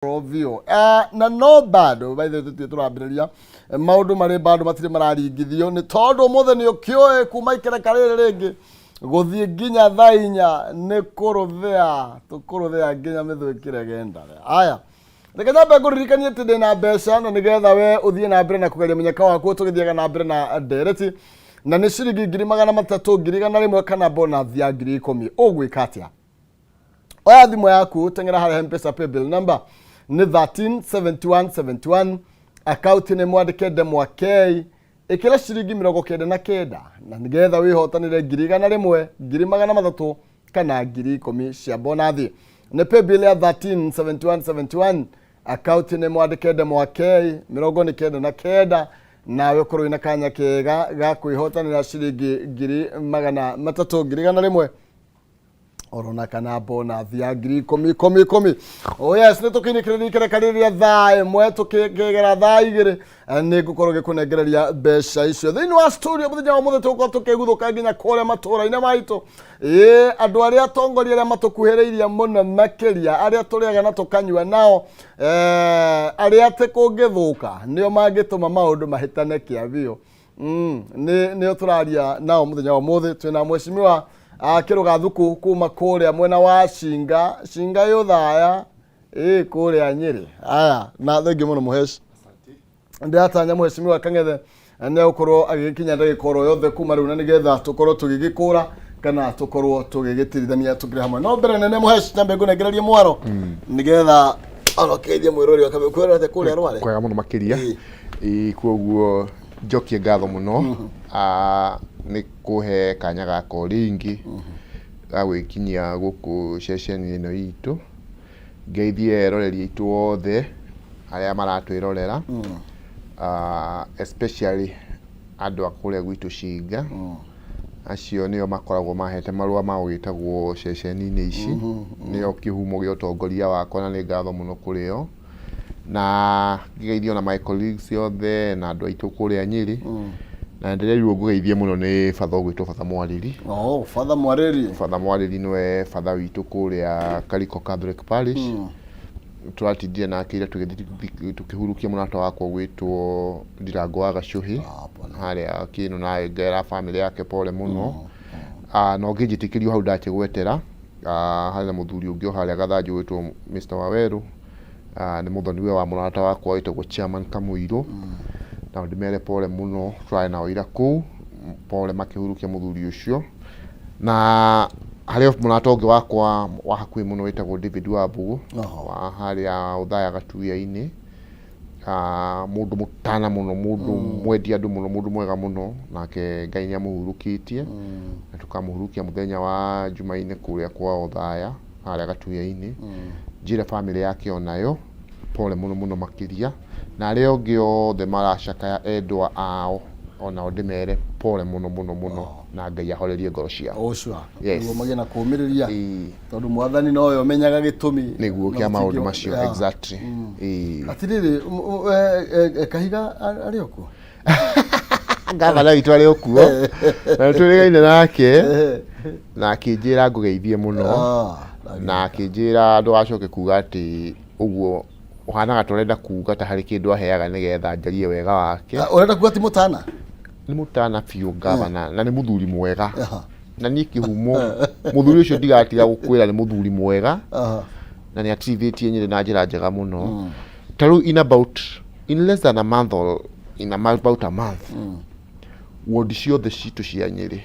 Rovio. Na no bado by the turambiriria maundu mari bado matire mararingithio ni tondu muthe ni ukioe kuma ikere karere ringi guthie nginya thainya ni kuruthia tukuruthia nginya mithwikire genda aya reke nyambe nguririkanie ti ndina mbeca na nigetha we uthie na mbere na kugeria munyaka waku tugithiaga na mbere na ndereti na ni ciringi 300,000 kana bonus ya 10,000 ugwika atia oya thimu yaku tengera harĩa M-Pesa paybill number ni 137171 account ni mwandike Demwa K ikira ciringi 99 na nigetha wihotanire 100,000 200,000 kana 10,000 cia bonathi ni paybill ya 137171 account ni mwandike Demwa K 99 nawe korwo ina kanya kega ga kwihotanira ciringi 300,000 orona kana bona thia ngiri 10,000 oh yes ni tukinikire kariria thae mwe tukigera thaa igiri ni gukorwo gikunengereria mbeca icio thini wa studio muthenya wa muthe tuko tukiguthuka nginya kuria matura-ini maitu andu aria atongoria aria matukuhiriirie muno makiria aria turiaga na tukanyua nao aria tikungithuka nio mangituma maundu mahitane kiavio ni turaria nao muthenya wa muthe twina mweshimiwa akiruga thuku kuma kuria mwena wa Shinga yuthaya kuria Nyeri aya na thengi muno muhesh ndatanya mweshimiwa Kang'ethe ne ukorwo agikinya ndagikoro yothe kuma riu na nigetha tukorwo tugigikura kana tukorwo tugigitirithania tukire hamwe no mbere nene muhesh nyambe ngunegererie mwaro nigetha alokeithie mwirori wa Kameme ate kuria rware kwega muno makiria koguo njokie ngatho muno ni kuhe kanya gako ringi gagwikinyia guku ceceni ino itu ngeithie eroreri itu othe aria maratwirorera especially andu akuria gwitu Shinga acio nio makoragwo mahete marua ma gwitagwo ceceni-ini ici nio kihumo gia utongoria wakwa na ni ngatho muno kurio na ngeithio na my colleagues othe na andu aitu kuria Nyeri na ndireriwo ngugeithie muno ni father ogwitwo Father Mwariri Father Mwariri niwe father witu kuria Kayu Ka Ruriri parish turatindire na akira tukihurukia munata wakwa gwitwo Ndirango wa Gacuhi haria kinu na ngera family yake pole muno no ngijitikirio hau ndakigwetera haria muthuri ungi haria gathanju gwitwo Mr. Waweru ni muthoni we wa munata wakwa witwo Chairman Kamuiru na ndimere pole muno try na oira ku pole makihurukia muthuri ucio na haria munata ungi wakwa wa hakui muno witagwo David Wabu wa haria uthaya gatuia-ini mundu mutana muno mundu mwendia andu muno mundu mwega muno nake Ngai ni amuhurukitie na tukamuhurukia muthenya wa Jumaine kuria kwa uthaya haria gatuia-ini njire family yake onayo pole muno makiria na aria ongi othe maracakaya endwa ao ona ndimere pole muno na Ngai ahorerie ngoro ciao ucua niguo magi na kumiriria tondu mwathani no yo menyaga gitumi niguo kia maundu macio exactly atiriri Kahiga ari okuo ngavana witu ari okuo na turigaine nake na akinjira ngugeithie muno na akinjira andu acoke kuga ati uguo uhanaga turenda kuga ta hari kindu aheaga nigetha njarie wega wake urenda kuga ti mutana ni mutana fiu ngavana na ni muthuri mwega na ni kihumo muthuri ucio ndigatiga gukwira ni muthuri mwega na ni activitie Nyeri na njira njega muno taru in less than a month or about a month ward ciothe citu cia Nyeri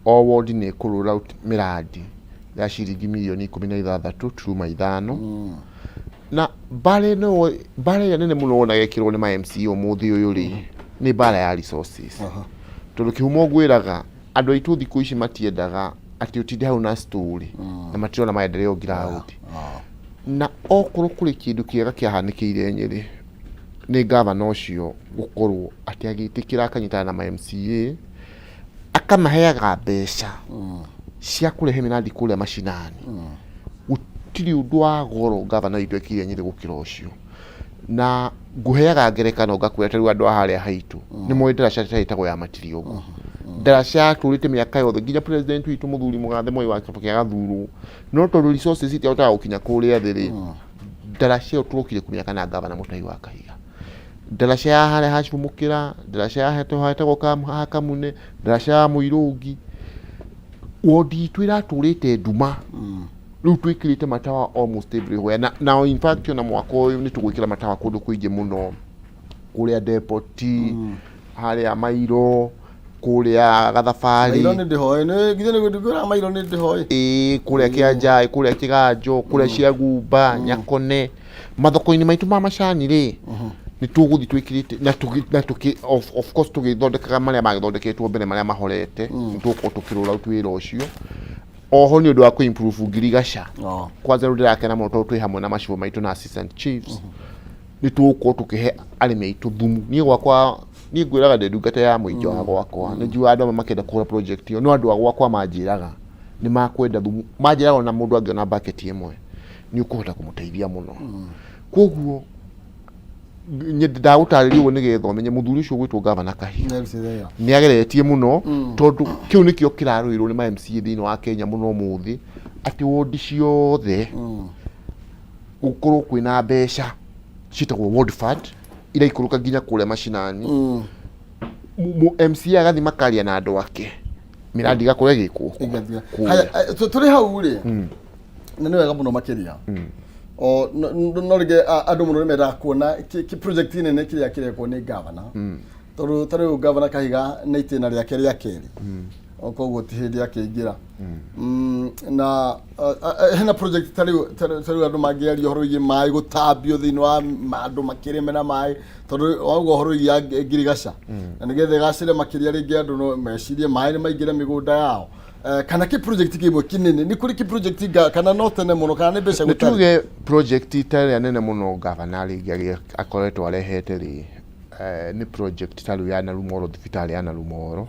o ward ni kurura out miradi ya ciringi milioni 16.5 na bare ya nene muno wona gekirwo ni ma MC umuthi uyu ri ni bara ya resources tondu kihumo gwiraga andu aitu thiku ici matiendaga ati utinde hau na story na matirona maendeleo ground na okuru kuri kindu kiega kiahanikiire Nyeri ni governor ucio gukorwo ati agitikira akanyitana na ma MCA akamaheaga mbeca cia kurehe miradi kuria mashinani gutiri undu wa goro governor itu ekire Nyeri gukira ucio na nguheaga ngerekano ngakwira tari andu haria haitu ni mwendera chatata itagwo ya matiri uguo ndaraca turite miaka yothe nginya president witu muthuri mugathe Moi wa Kibaki agathuru no tondu resources iti autaga gukinya kuria thiri ndaracia turukire kumya kana gavana Mutai wa Kahiga ndaracia ya hare hacumukira ndaracia ya heto hetagwo Kamune ndaracia ya Muirungi wodi twira turite nduma riu twikirite matawa almost everywhere na in fact na mwaka uyu ni tugwikira matawa kundu kuingi muno kuria depot haria Mairo kuria Gathafari Mairo ni ndihoe ni githene gudugura Mairo ni ndihoe kuria Kianjai kuria Kiganjo kuria Ciagumba Nyakone mathoko-ini maitu ma macani ri ni tuguthi twikirite na tuki of course tugithondekaga maria magithondeketwo mbere maria mahorete tuko tukirura twira ucio oho ni undu wa kuimprove ngirigaca kwanza ndirakena muno twi hamwe na macibo maitu na assistant chiefs ni tuko tukihe arimi aitu thumu ni gwakwa ni ngwiraga ndungata ya muingi wa gwakwa ni njua andu makenda kura project iyo no andu gwakwa manjiraga ni makwenda thumu manjiraga na mundu angiona bucket imwe ni ukuhota kumuteithia muno koguo ndagutaririo ni getho menye muthuri ucio gwitwo gavana Kahiga ni ageretie muno tondu kiu nikio kiraruirwo ni ma MCA thiini wa Kenya muno muthi ati wodi ciothe ukorwo kwina mbeca citagwo ward fund ira ikuruka nginya kuria macinani MCA agathi makaria na andu ake miradi gakore gikwo turi hau ri na ni wega muno makiria o no rige andu muno mera kuona ki project nene kiria ko ni governor toro governor Kahiga na itena ria keri okoguo ti hindi akingira na hena project tari andu mangiaria horo igi mai gutambio thini wa andu makiremera mai tondu oguo horo igi ngirigaca na nigethe gacire makiria ringi andu no mecirie mai ni maingira migunda yao kana ki project kimwe kinene ni kuri ki project kana no tene muno kana ni mbeca gutari tuge project tari nene muno governor ringi akoretwo arehete ri ni project tari ya na Rumoro thibitari ya na Rumoro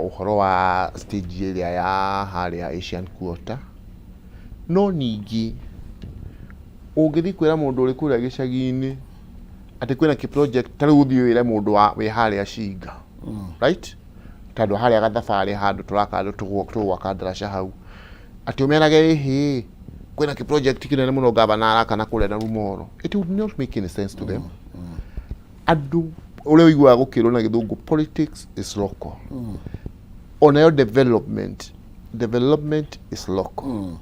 uhoro wa stage area ya haria Asian Quarter no ningi ungithi kwira mundu uri kuria gicagi-ini ati kwina ki project tari uthiwire mundu wa we haria Shinga right tondu haria Gathafari handu turaka andu tugwaka ndaraca hau ati umerage hi kwina ki project kinene muno gavana araka na kuria na Rumoro it would not make any sense to them andu ule wigwa gukirwo na githungu politics is local onayo development is local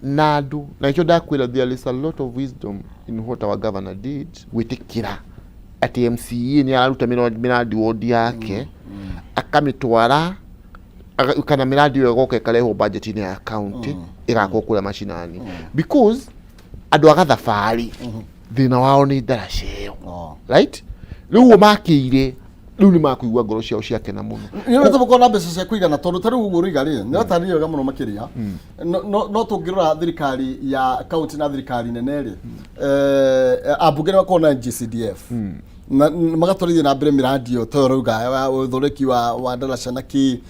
nadu na icho dakwira there is a lot of wisdom in what our governor did witikira ati MCA ni aruta miradi wodi yake akamitwara kana miradi yo goke kaleho budget ni ya county igako kula mashinani because andu a Gathafari thina wao ni ndaraceo right riu makire riu ni makuigwa ngoro ciao ciakena muno ni no tumuko na mbeca cia kuigana tondu tari uguo rigari ni atari wega muno makiria no tungirora thirikari ya county na thirikari nene ri abunge makona GCDF na magatwarithia na mbere miradi yo toruga uthoreki wa ndaraca na ki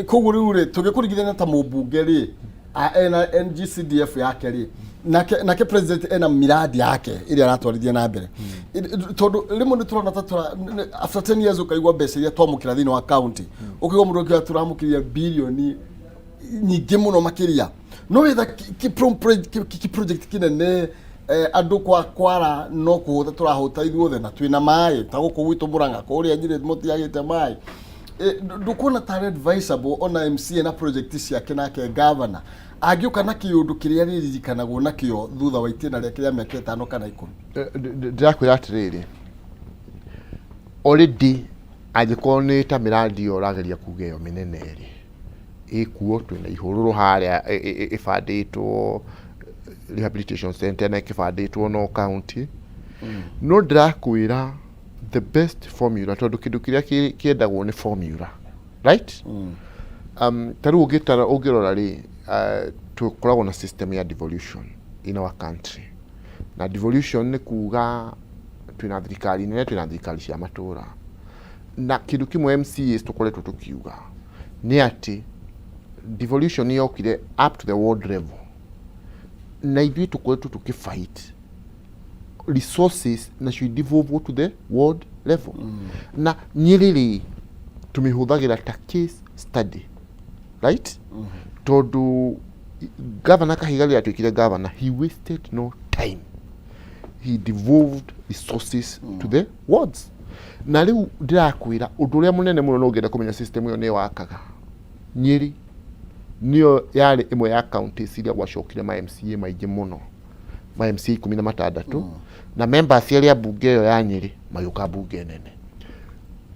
koguo riu ri tugikurigithania ta mubunge ri ena NGCDF yake ri nake president ena miradi yake ili aratwarithia na mbere tondu rimwe ni turona tatura after 10 years ukaigwa mbeca iria twamukira thini wa county ukigwa mundu ukiwa turamukiria bilioni nyingi muno makiria no wetha ki project kinene andu kwara no kuhutha turahutha ithuothe na twina mai ta guku gwitu Murang'a kuria Nyeri mutiagite mai ndukona tare advisable ona MCA na project ciake nake governor agiuka na kiundu kiria ririkanagwo nakio thutha wa itena ria kiria miaka 5 kana 10 ndirakwira atiriri already agikoo ni ta miradi yo rageria kuga yo minene ri ikuo twina ihururu haria ifanditwo rehabilitation center na ikifanditwo no county no ndirakwira the best formula tondu kindu kiria kiendagwo ni formula right taru ugirora ri tukoragwo na system ya devolution in our country na devolution ni kuga twina thirikari nene twina thirikari cia matura na kindu kimwe MCAs tukoretwo tukiuga ni ati devolution ni yokire up to the ward level na ithui tukoretwo tukifight resources na should devolve to the ward level na nyiriri tumihuthagira ta case study right tondu governor Kahiga atuikire governor he wasted no time he devolved resources to the wards. Na riu ndirakwira undu uria munene muno no ngenda kumenya system iyo ni wakaga Nyeri niyo yari imwe ya counties iria gwacokire ma MCA maingi muno, ma MCA 16 na members iria bunge iyo ya Nyeri mayuka bunge nene.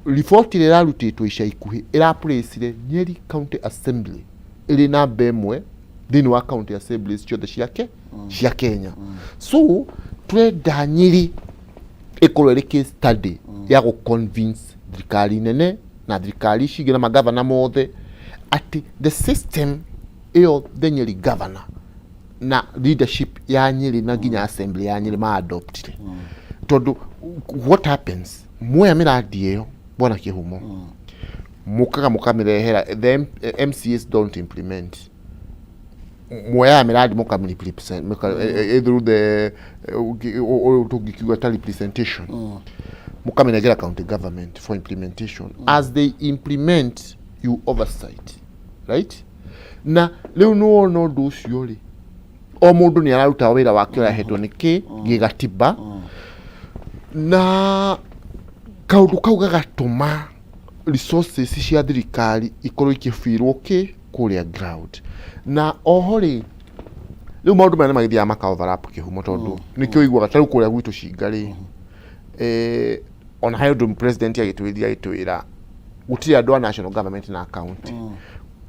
Report ile rarutitwo ica ikuhi iraplaceire Nyeri County Assembly iri na bemwe thini wa county assemblies ciothe cia Kenya. So twenda Nyeri ikorwo iri case study ya go convince thirikari nene na thirikari ici na magavana mothe ati the system iyo the Nyeri governor na leadership ya Nyeri na ginya assembly ya Nyeri ma adopted. Tondu what happens moya miradi iyo bona kihumo mukaga mukamirehera the MCAs don't implement moya miradi mukamrepresent through the tugikiwa representation mukaminegera county government for implementation. As they implement you oversight, right? Na leo no do ucio o mundu ni araruta wira wake wa hetwo niki gigatiba na kaundu kau gagatuma resources cia thirikari ikorwo ikifirwo kuria ground. Na ohori leo maundu mane magithia maka overlap kihumo tondu nikio igwa gataru kuria gwitu cingari on high dome president agitwira gutiri andu a national government na county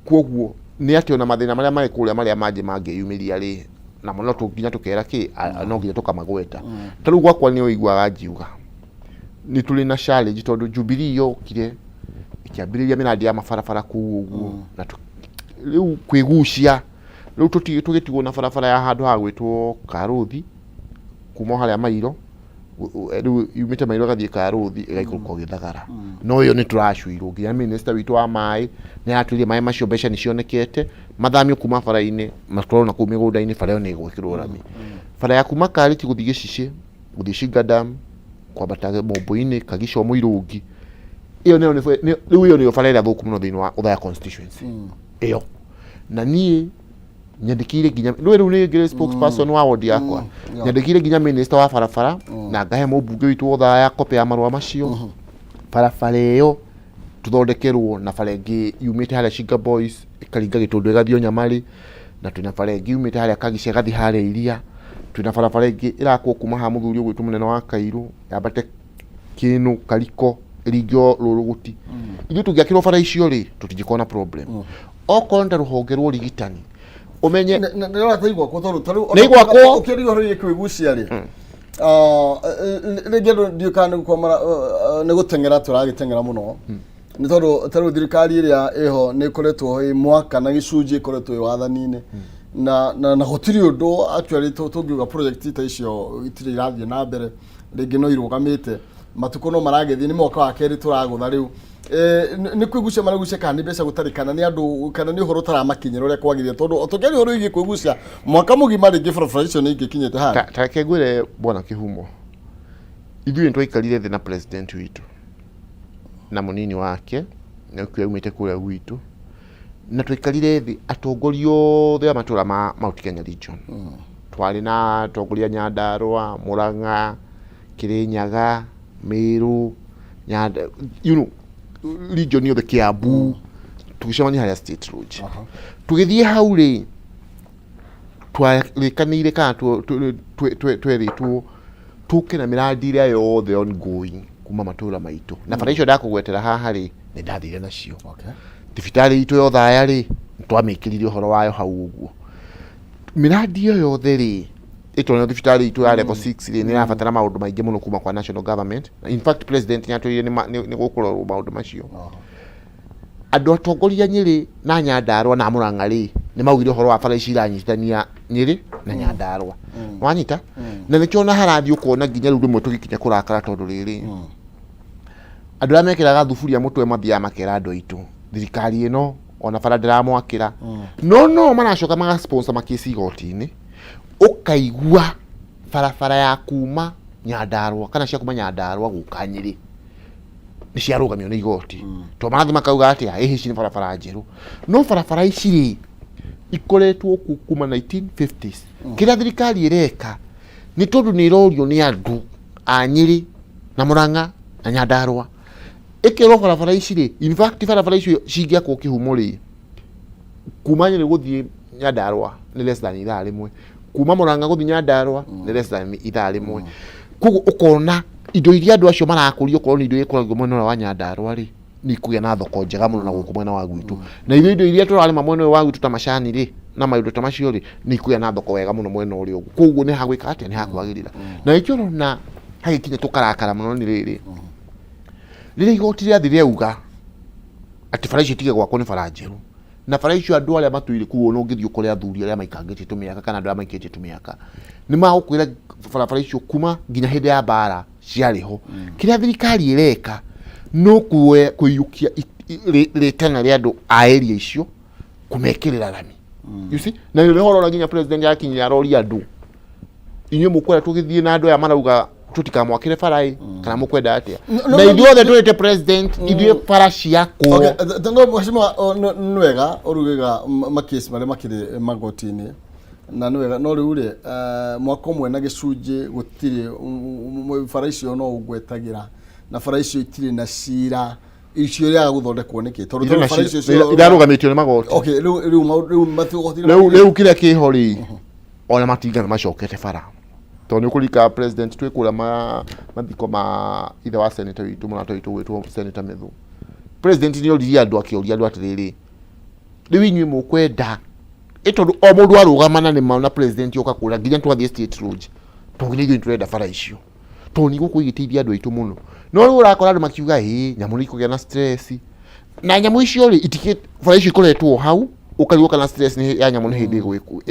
kwoguo ni ati ona mathina maria mai kuria maria manje mangeyumiria ri na muno tunginya tukera ki no nginya tukamagweta taru gwakwa ni oigwaga njiuga ni tuli na challenge tondu Jubilee yo kire ikiambiriria miradi ya mafarafara ku uguo na riu kwigucia riu tugitigwo na farafara ya handu ha gwitwo Karuthi kuma haria Mairo riu yumite Mairo gathie Karuthi igaikũrũka githagara no yo ni turashuirwo nginya minister witu wa mai ni atwirie mai macio mbeca ni cionekete mathamio kuma fara-ini matwarwo na kuu migunda-ini fara yo ni gwikirwo rami fara ya kuma Kariti guthie Gicici guthie Shingadam kwambata Mombo-ini Kagico Muirungi iyo ni riu iyo ni fara ira thuku muno thini wa Uthaya constituency iyo na nie nyandikire ginya riu ni ngire spokesperson wa ward yakwa nyandikire ginya minister wa farafara na ngahe mubunge witu Uthaya copy ya marua macio farafara iyo tuthondekerwo na fara ingi yumite haria Shinga Boys ikaringa Gitundu igathio Nyamari na twina fara ingi yumite haria Kagica gathi haria Iria twina farafara ingi irakwo kuma ha muthuri gwitu munene wa Kairu yambate Kinu Kariko irigio Ruruguti ithu tungiakirwo fara icio ri tutingikona problem okonda ruhonge rwo rigitani umenye ndio ataigwa ko toru taru nigwa ko ukirigo hori kwigucia ri regero ndio kana komara ne gutengera turagitengera muno ni taru thirikari iria eho ni koretwo hoi mwaka na gicunji koretwo wathanine na hotiri undu actually tungiuga project ita icio itire irathie na mbere ringi no irugamite matuko no maragethie ni mwaka wa keri turagutha riu ni kwigucia maragucia kana ni mbeca gutarikana ni andu kana ni uhoro taramakinyira uria kwagithia tondu otogeri uhoro igi kwigucia mwaka mugima ringi frustration igi kinyete ha ta kegwire bona kihumo ithuĩ twaikarire thĩ na president witu na munini wake na kwĩumĩte kũrĩa gwitũ na twaikarire thĩ atongoria othe a matũra ma Mount Kenya region twarĩ na atongoria Nyandarua, Murang'a, Kirinyaga, Meru, region yothe Kiambu tugicemania haria State Road tugithie hau ri twarikanire kana tweritwo tuke na miradi iria yothe ongoing kuma matura maitu na fara icio ndakugwetera haha ri ni ndathire nacio thibitari itu yo Uthaya ri twamikiririe uhoro wayo hau uguo miradi iyo yothe ri itona thibitari itu ya level 6 ri ni rabatara maundu maingi muno kuma kwa national government. In fact president nyatwire ni gukorwo maundu macio andu atongoria Nyeri na Nyandarua na Murang'a ri ni maugire uhoro wa fara ici iranyitithania Nyeri na Nyandarua wanyita na nikio na harathi ukona nginya riu rimwe tugikinya kurakara tondu riri andu aria mekiraga thufuria mutwe mathia makera andu aitu thirikari ino ona fara ndiramwakira no maracoka maga sponsor makisi igoti-ini ukaigua farafara ya kuma Nyandarua kana cia kuma Nyandarua guka Nyeri ni ciarugamio ni igoti to marathi makauga ati ici ni farafara njeru no farafara ici ri ikoretwo kuma 1950s kira thirikari ireka ni tondu ni rorio ni andu a Nyeri na Murang'a na Nyandarua ikero barabara ici ri in fact barabara icio cingiakwo Kihumo ri kuma Nyeri guthie Nyandarua ni less than ithaa rimwe kuma Murang'a guthie Nyandarua ni less than ithaa rimwe koguo ukona indo iria andu acio marakũrio korwo ni indo ikoragwo mwena wa Nyandarua ri ni kugia na thoko njega muno na guku mwena wa gwitu na indo iria turarima mwena wa gwitu ta macani ri na maindo ta macio ri ni kugia na thoko wega muno mwena uri ugu koguo ni hagwika atia ni hakwagirira na ikiro na hagikinya tukarakara muno ni riri igoti ria thiria uga ati bara icio tige gwakwo ni bara njeru na bara icio andu aria matuire kuo no ngithio kuri athuri aria maikangite tumiaka kana andu aria maikite tumiaka ni magukwira bara icio kuma nginya hindi ya bara ciariho kiria thirikari ireka no kuyukia ritana ria andu a area icio kumekirira rami you see na ni horo nginya president yakinyira rori andu inyo mukwera tugithie na andu aya marauga tutikamwakire farai kana mukwenda atia na ithuothe turite president ithuĩ bara ciakwo okay tando mheshimiwa nwega urugiga makesi mari makiri magotini na nwega no riu ri mwaka umwe na gicunji gutiri bara icio no ugwetagira na bara icio itiri na cira icio ria guthondekwo niki tondu bara icio irarugamitio ni magoti okay riu matugoti riu kiria kiho ri ona matingana macokete bara toni kulika president twikura mathiko ma ithe wa senator witu mwana twitu gwitwo senator Methu president ni uriria andu akioria andu atiriri riu inyui mukwenda itondu o mundu arugamana ni mauna president yoka kura nginya twathie state road tugirigio turenda bara icio toni guku igiteithia andu aitu muno no riu urakora andu makiuga nyamu ni kugia na stress na nyamu icio ri itikite bara icio ikoretwo hau ukariwo kana stress ni ya nyamu ni hindi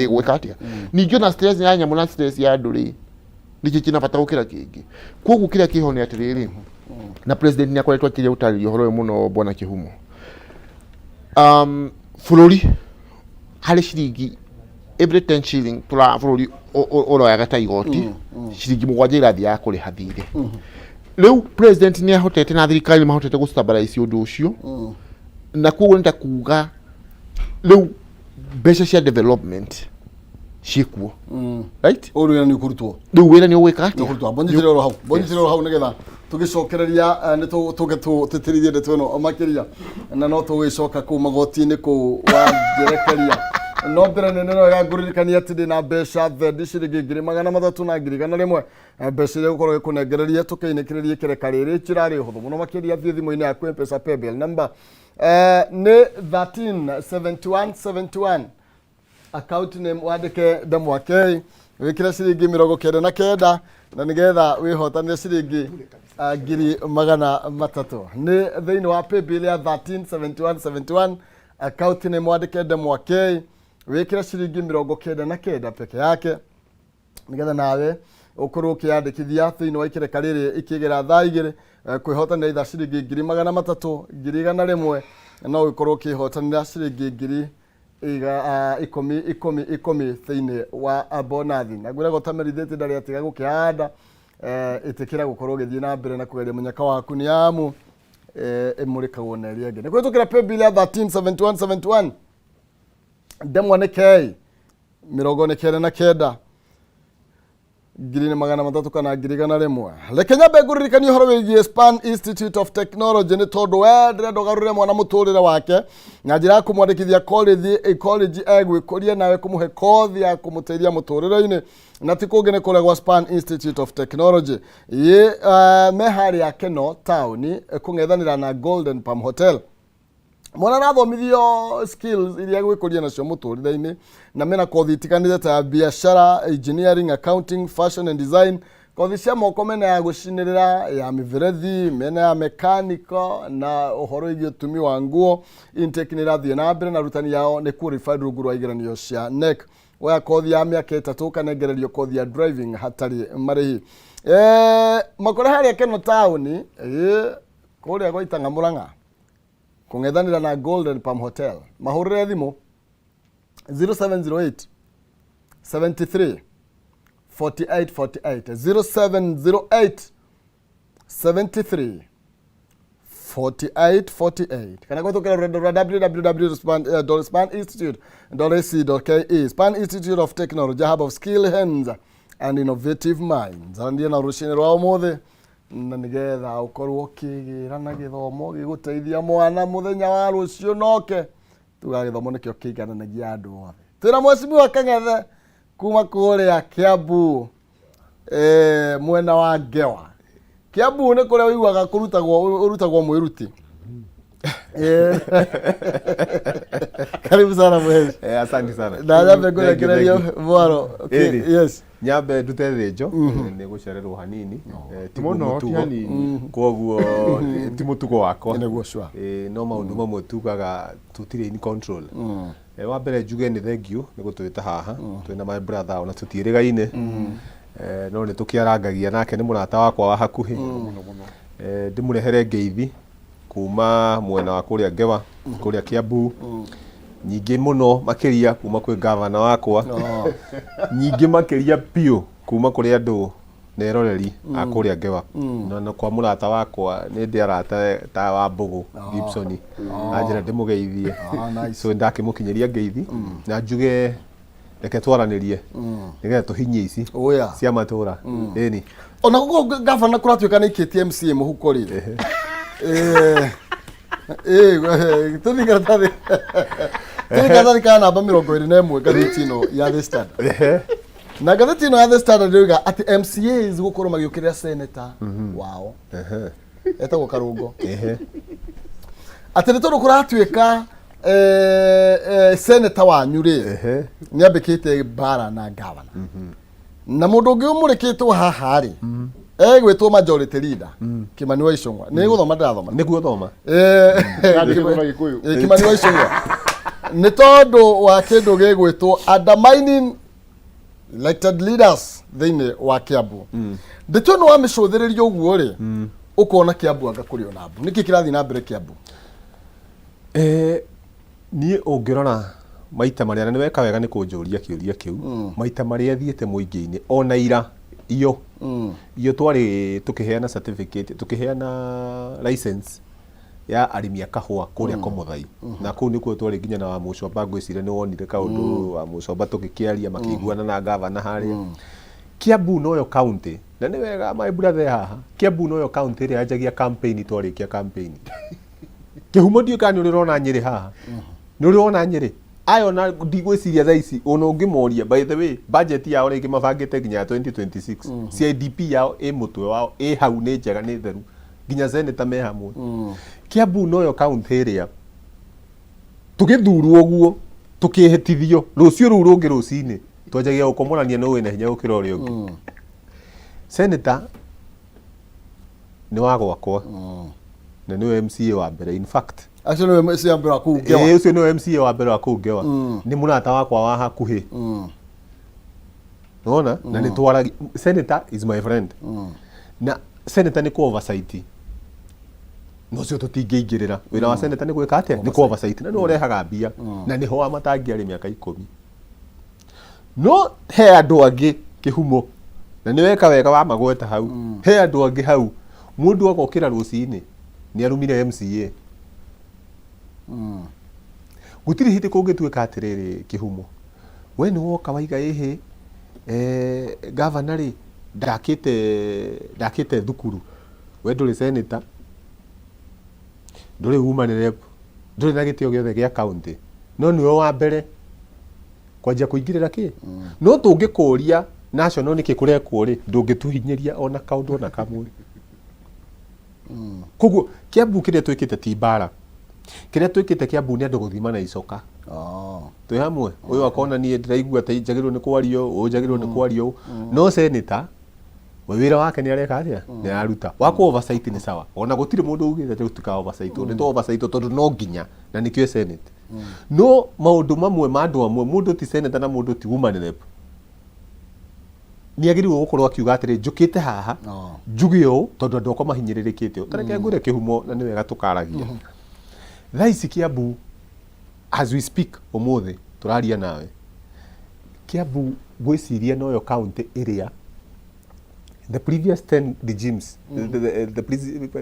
gwika atia ningio na stress ya nyamu na stress ya andu ri niki kina bata gukira kingi koguo kira kiho ni atiriri na president ni akoretwo akiria utari horo muno bwana Kihumo bururi hari ciringi every 10 shilling tura bururi oroyaga ta igoti ciringi mugwanja irathi ya kuri hathire riu president ni ahotete na thirikari mahotete gustabilize undu ucio na koguo nda kuga riu mbeca cia development shikuo right uru ni kurutwo riu wira ni ugwika ati kurutwo bonjitire ro hau nigetha tugicokereria ni tuge tutirithie ndeto no makiria na no tugicoka ku magoti-ini ku wa njerekeria no mbere nene no gaguririkania ati ndi na mbeca thendi ciringi 300 na 1,100 mbeca iria gukorwo gikunengereria tukiinikiririe kireka riri kirari huthu muno makiria thie thimu-ini yaku M-Pesa paybill number ni 137171 account name wandike Ndemwakei wikira ciringi 99 na nigetha wihotanire ciringi 300,000 ni thiini wa paybill ya 137171 account name wandike Ndemwakei wikira ciringi 99 peke yake nigetha nawe ukorwo ukiandikithia thiini wa ikireka riri ikigera thaa igiri kwihotanira itha ciringi 300,000 1,100 no ukorwo ukihotanira ciringi 10 thiini wa bonathi na gwira gotamerithite ndari atiga gukihanda itikira gukorwo githii na mbere na kugeria munyaka waku ni amu imurikagwo na ria ngi ni kwitukira paybill ya 137171 Ndemwakei 99 300,000 kana 1,100 reke nyambe nguririkanie horo wigie Span Institute of Technology ni tondu we ndirenda ugarurire mwana muturire wake na njira kumwandikithia college egwikuria nawe kumuhe kothi ya kumuteithia muturire-ini na ti kungi ni kuria gwa Span Institute of Technology me hari ya Keno town kungethanira na Golden Palm Hotel mwana nathomithio skills iria gwikuria nacio muturire-ini na mena kothi itikanite ta biashara, engineering, accounting, fashion and design, kothi cia moko mena ya gucinirira ya miverethi, mena ya mechanical na uhoro igi utumi wa nguo. Intake ni rathie na mbere na rutani yao ni qualified rungu rwa igeranio cia NEC. Oya kothi ya miaka 3 kanegererio kothi ya driving hatari marihi makore haria Keno town kuria goitanga Murang'a kungethanira na Golden Palm Hotel mahurire thimu 0708 73 4848 0708 73 4848 kana gutokera www.spaninstitute.ac.ke Span Institute of Technology, hub of skill hands and innovative minds. Arandia na rucini rwa umuthi na nigetha ukorwo kigira na githomo giguteithia mwana muthenya wa rucio noke tuga githomo nikio kiigananagia andu othe. Twina mwecimu wa Kang'ethe kuma kuria Kiambu mwena wa Ngewa. Kiambu ni kuria wiguaga urutagwo mwiruti. Karibu sana mwezi. Asante sana. Ndaja ngore kirerio bwaro. Yes. Nyambe ndute thinjo ni gucererwo hanini timono ti hanini koguo ti mutugo wakwa ni gucwa no maundu mamwe tugaga tutire in control wa mbere njuge ni thank you ni gutwita haha twina my brother ona tutirigaine no ni tukiarangagia nake ni murata wakwa wa hakuhi ndimurehere ngeithi kuma mwena wa kuria Ngewa kuria Kiambu nyingi muno makiria kuma kwi governor wakwa nyingi makiria pio kuma kuri andu neroreri akuria Ngewa na kwa murata wakwa ni ndi arata ta wa Mbugu Gibson anjira ndimugeithie so ndakimukinyeria ngeithi na njuge reke twaranirie nigetha tuhinyie ici cia matura eni ona guko governor kuratuika ni KTMC muhuko ri tuthingatathi kana namba 21 gatheti ino ya The Standard. Na gatheti ino ya The Standard ndiuga ati MCAs gukorwo magiukiria senator wao etagwo Karungo ati ni tondu kuratuika senator wanyu ri ni ambikite bara na governor na mundu ungi umurikitwo haha ri gwitwo majority leader Kimani wa Icung'wa ni guthoma ndathoma niguo thoma Kimani wa Icung'wa ni tondu wa kindu gigwitwo undermining elected leaders thiini wa Kiambu ndito no wamicũthĩrĩria ũguo ri ukona Kiambu anga kuri ona mbu niki kirathi na mbere Kiambu ni ungirora maita maria ni weka wega ni kunjuria kiuria kiu maita maria thiete muingi-ini ona ira iyo twari tukiheana certificate tukiheana license ya arimi a kahua kuria Komuthai na kuu nikuo twari nginya na wa Mucomba ngwicire ni wonire kaundu wa Mucomba tukikiaria makiguana na governor haria Kiambu noyo county na ni wega my brother haha Kiambu noyo county ria anjagia campaign twarikia campaign kihumo ndio kani urirona Nyeri haha ni urirona Nyeri ayo na ndigwiciria thaici ona ungimoria by the way budget yao ringi mabangite nginya 2026 CIDP yao mutwe wao hau ni njega ni theru nginya senator me hamwe Kiambu noyo county area tugithurwo guo tukihitithio rucio ru rungi rucini twanjagia gukomorania no wina hinya gukira uria ungi senator ni wa gwakwa na ni MCA wa mbere in fact actually we MCA wa mbere ku Ngewa ucio ni MCA wa mbere ku Ngewa ni murata wakwa wa hakuhi nona na ni twara senator is my friend na senator ni ko oversight no cio tutingiingirira wira wa senator ni gwika atia ni ko oversight na no rehaga mbia na ni ho amatangiari miaka 10 no he andu angi kihumo na ni weka wega wa magweta hau he andu angi hau mundu agokira rucini ni arumire MCA gutiri hiti kungituika atiriri kihumo we ni woka waiga ihi governor ri ndakite thukuru we nduri senator nduri woman rep nduri na gitio giothe gia county no niwe wa mbere kwanja kuingirira ki no tungikuria national niki kurekwo ri ndungituhinyiria ona kaundu ona kamwe koguo Kiambu kiria twikite ti bara kiria twikite Kiambu ni andu guthima na icoka twi hamwe uyu akona nie ndiraigua ta njagirwo ni kwario u njagirwo ni kwario no senator wira wake ni areka atia ni aruta wako oversight ni sawa ona gutiri mundu ugite tutika oversight ni to oversight tondu no nginya na nikio senate no maundu mamwe mandu amwe mundu ti senator na mundu ti woman rep ni agirirwo gukorwo akiuga atiri njukite haha njugio tondu andu akwa mahinyiririkite tareke ngure kihumo na ni wega tukaragia thaici Kiambu as we speak umuthi turaria nawe Kiambu gwiciria noyo county area the previous 10 regimes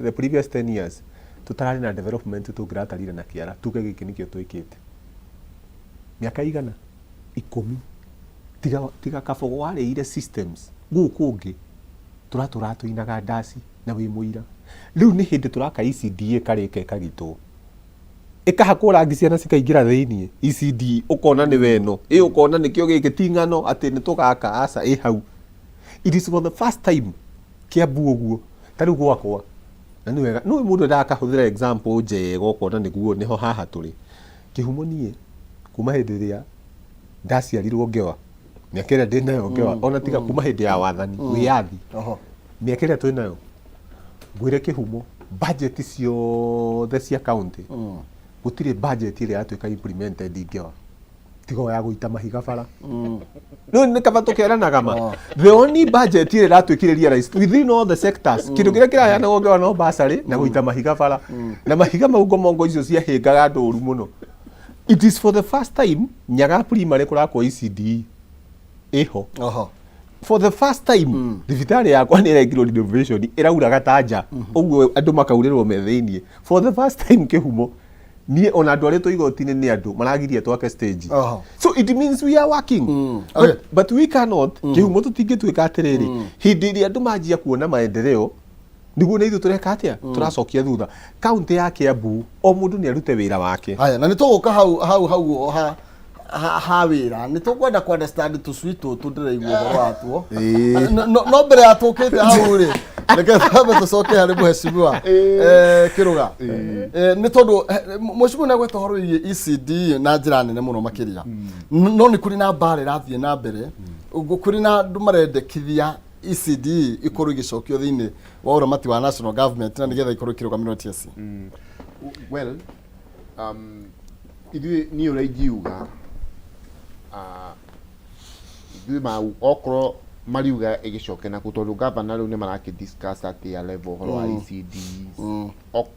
the previous 10 years tutarari na development tungiratarire na kiara tuge giki nikio twikite miaka igana 10 tiga kabogo warĩire systems gũkũ ũngĩ tũratũinaga ndaci na wĩ mũira rĩu nĩ hĩndĩ tũraka ECD karĩke kagitũ ĩkahakwo rangi ciana cikaingĩra thĩiniĩ ECD ũkona nĩ weno ũkona nĩkĩo gĩkĩ ti ng'ano atĩ nĩ tũgaka aca ĩ hau. It is for the first time Kiambu ũguo ta rĩu gwakwa na nĩ wega nĩ mũndũ ndakahũthĩra example njega ũkona nĩguo nĩho haha tũrĩ kĩhumo niĩ kuma hĩndĩ ĩrĩa ndaciarirwo Ngewa mĩaka ĩrĩa ndĩ nayo Ngewa ona tiga kuma hĩndĩ ya wathani wĩyathi mĩaka ĩrĩa twĩ nayo ngwĩre kĩhumo budget ciothe cia county gũtirĩ budget ĩrĩa yatuĩka implemented Ngewa tiga ya gũita mahiga bara no nĩ kaba tũkeranaga ma the only budget ĩrĩa yatuĩkire realized within all the sectors kĩndũ kĩrĩa kĩraheanagwo Ngewa no basarĩ na gũita mahiga bara na mahiga mau ngomongo icio ciahĩngaga ndũru mũno. It is for the first time Nyaga primary kurakwo ECD eho for the first time thibitarĩ yakwa nĩ ĩrekirwo renovation ĩraura gatanja ũguo andũ makaurĩrwo methĩiniĩ for the first time kĩhumo niĩ ona andũ arĩa tũigoti-inĩ nĩ andũ maragirie twake stage so it means we are working but we cannot kĩhumo tũtingĩtuĩka atĩrĩrĩ hĩndĩ ĩrĩa andũ manjia kuona maendeleo niguo nĩ ithuĩ tũreka atĩa tũracokia thutha. Kaunti ya Kiambu o mũndũ nĩ arute wĩra wake. Haya na nĩ tũgũka hau ha wĩra nĩ tũkwenda ku understand tũcui tũtũ ndĩraigua ũhoro watuo no mbere ya tũkĩte hau rĩ reke thambe tũcoke harĩ mũhecimiwa Kĩrũga nĩ tondũ mũhecimiwa nĩ agweta ũhoro wĩgiĩ ECD na njĩra nene mũno makĩria no nĩ kũrĩ na mbara ĩrathiĩ na mbere kũrĩ na andũ marendekithia ECD ikorwo igĩcokio thĩinĩ wa ũramati wa national government na nĩgetha ikorwo ikĩrũgamĩrĩrwo TSC. Well ithuĩ niĩ ũrĩa ingiuga ithuĩ okorwo mariuga ĩgĩcoke na tondũ governor rĩu nĩ marakĩdiscuss at ya level ũhoro wa ECD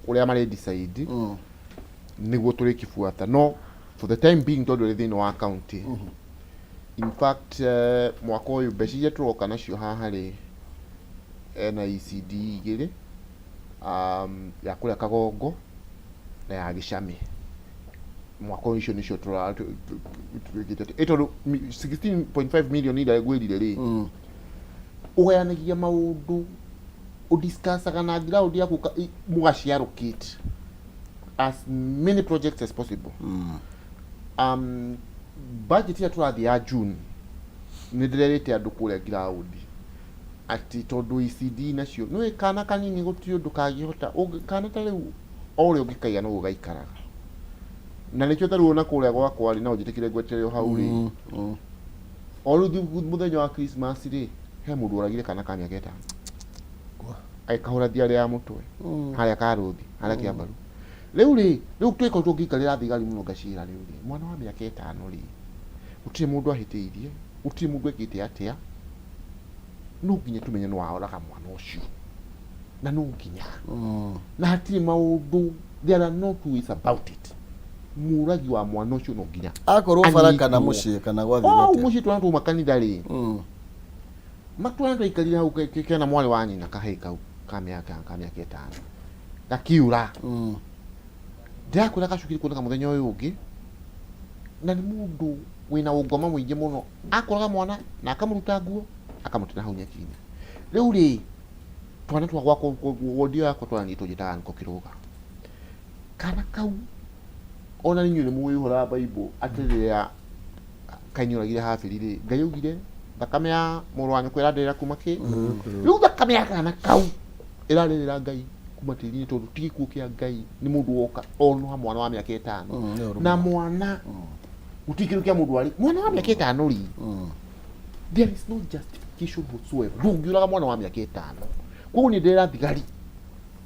ũrĩa marĩ decide nĩguo tũrĩkĩbuata no for the time being tondũ rĩ thĩinĩ wa county in fact mwaka ũyũ mbeca iria tũroka nacio haha rĩ na ECD igĩrĩ ya kũrĩa Kagongo na ya Gĩcamĩ mwaka ũcio nĩcio tũragĩte tondũ 16.5 million ira gwĩrire rĩ ũgayanagia maũndũ ũdiscussaga na ground yaku mũgaciarocate as many projects as possible. Budget ya tũrathiĩ ya June nĩ ndĩrerĩte andũ kũrĩa ground atĩ tondũ ECD nacio nĩ kana kanini gũtirĩ ũndũ kangĩhota kana ta rĩu o ũrĩa ũngĩkaiga no ũgaikaraga na nĩkĩo ta rĩu ona kũrĩa gwakwa rĩ no njĩtĩkĩre ngweterere hau rĩ o rĩu mũthenya wa Christmas rĩ he mũndũ ũragire kana ka mĩaka 5 aikahũra thiarĩ ya mũtwe harĩa Karũthi harĩa Kĩambaru rĩu twĩko tũngĩikarĩra thigari mũno ngacira rĩu rĩ mwana wa mĩaka 5 rĩ gũtirĩ mũndũ ahĩtĩirie gũtirĩ mũndũ ekĩte atĩa no nginya tũmenye nĩ waoraga mwana ũcio na no nginya na hatirĩ maũndũ there are no two ways about it mũragi wa mwana ũcio no nginya akorwo baraka na mũciĩ kana gwathĩ mũciĩ twanatũ makanitha rĩ matwanatũ ikarire hau kena mwarĩ wa nyina kahĩi kau ka mĩaka 5 gakiura ndakwĩra gacukire kuoneka mũthenya ũyũ ũngĩ na nĩ mũndũ wĩna ũngoma mũingĩ mũno akoraga mwana na akamũruta nguo akamũtena hau nyeki-inĩ rĩu rĩ twana twa gwakwa wondi yakwa twananyitwo njĩtaga nĩko Kĩrũga kana kau ona nĩ inyuĩ nĩ mũĩ ũhoro wa Bible atĩ rĩrĩa Kaini oragire Habili rĩ Ngai augire thakame ya mũrũ wa nyũkwa ĩrandĩrĩra kuma kĩ rĩu thakame ya kana kau ĩrarĩrĩra Ngai kuma tĩri-inĩ tondũ ti gĩkuũ kĩa Ngai nĩ mũndũ woka onoha mwana wa mĩaka 5 na mwana gũtikĩrũ kĩa mũndũ arĩ mwana wa mĩaka 5 rĩ there is no justification whatsoever ndũngĩũraga mwana wa mĩaka 5 koguo nĩ ndĩrera thigari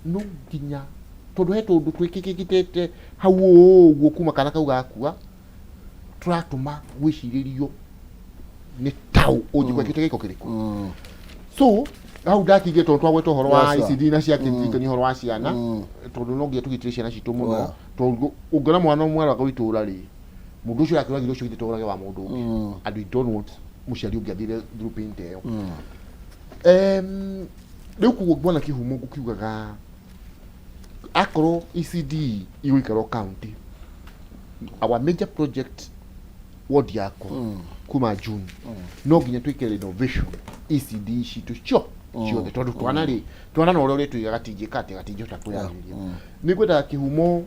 no nginya tondũ he tũndũ twĩkĩkĩte hau ũguo kuma kana kau gakua tũratũma gwĩcirĩrio nĩ tau ũnjĩkwekĩte gĩko kĩrĩkũ so hau ndakigire tondũ twagweta ũhoro wa ECD na ciakĩndirikania ũhoro wa ciana tondũ no nginya tũgitĩre ciana citũ mũno tondũ ũngĩona mwana ũmwe araga itũũra rĩ mũndũ ũcio yakĩragire ũcio gĩtĩte ũrage wa mũndũ ũngĩ and we don't want mũciari ũngĩ athire through pain ta ĩyo rĩu kuguo bwana Kĩhumo ngũkiugaga akorwo ECD igũikarwo county our major project ward yako kuma June no nginya twikere innovation ECD citu cio ciothe tondu twana no ore tu gatinjikate gatinjota kuyariria nigwenda kihumo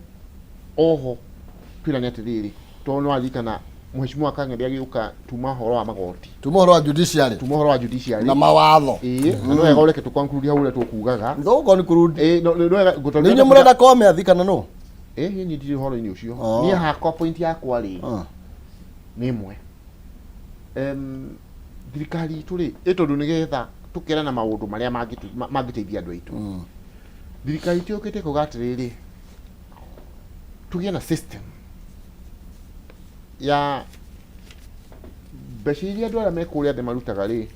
oho twirane atiriri tono alikana mheshimiwa akangeria giuka tuma horo wa magoti tuma horo wa judiciary na mawatho no ega ureke tu conclude haure tukugaga ndo ko ni kurudi no gutonya ninyo murenda kome athikana no ni ndiri horo ini ucio ni hako point yakwa ri ni imwe thirikari itu ri itondu nigetha tukera na maundu maria mangiteithia andu aitu thirikari itu yokite kugatiriri tugie na system ya beshiria andu aria mekuria the marutaga ri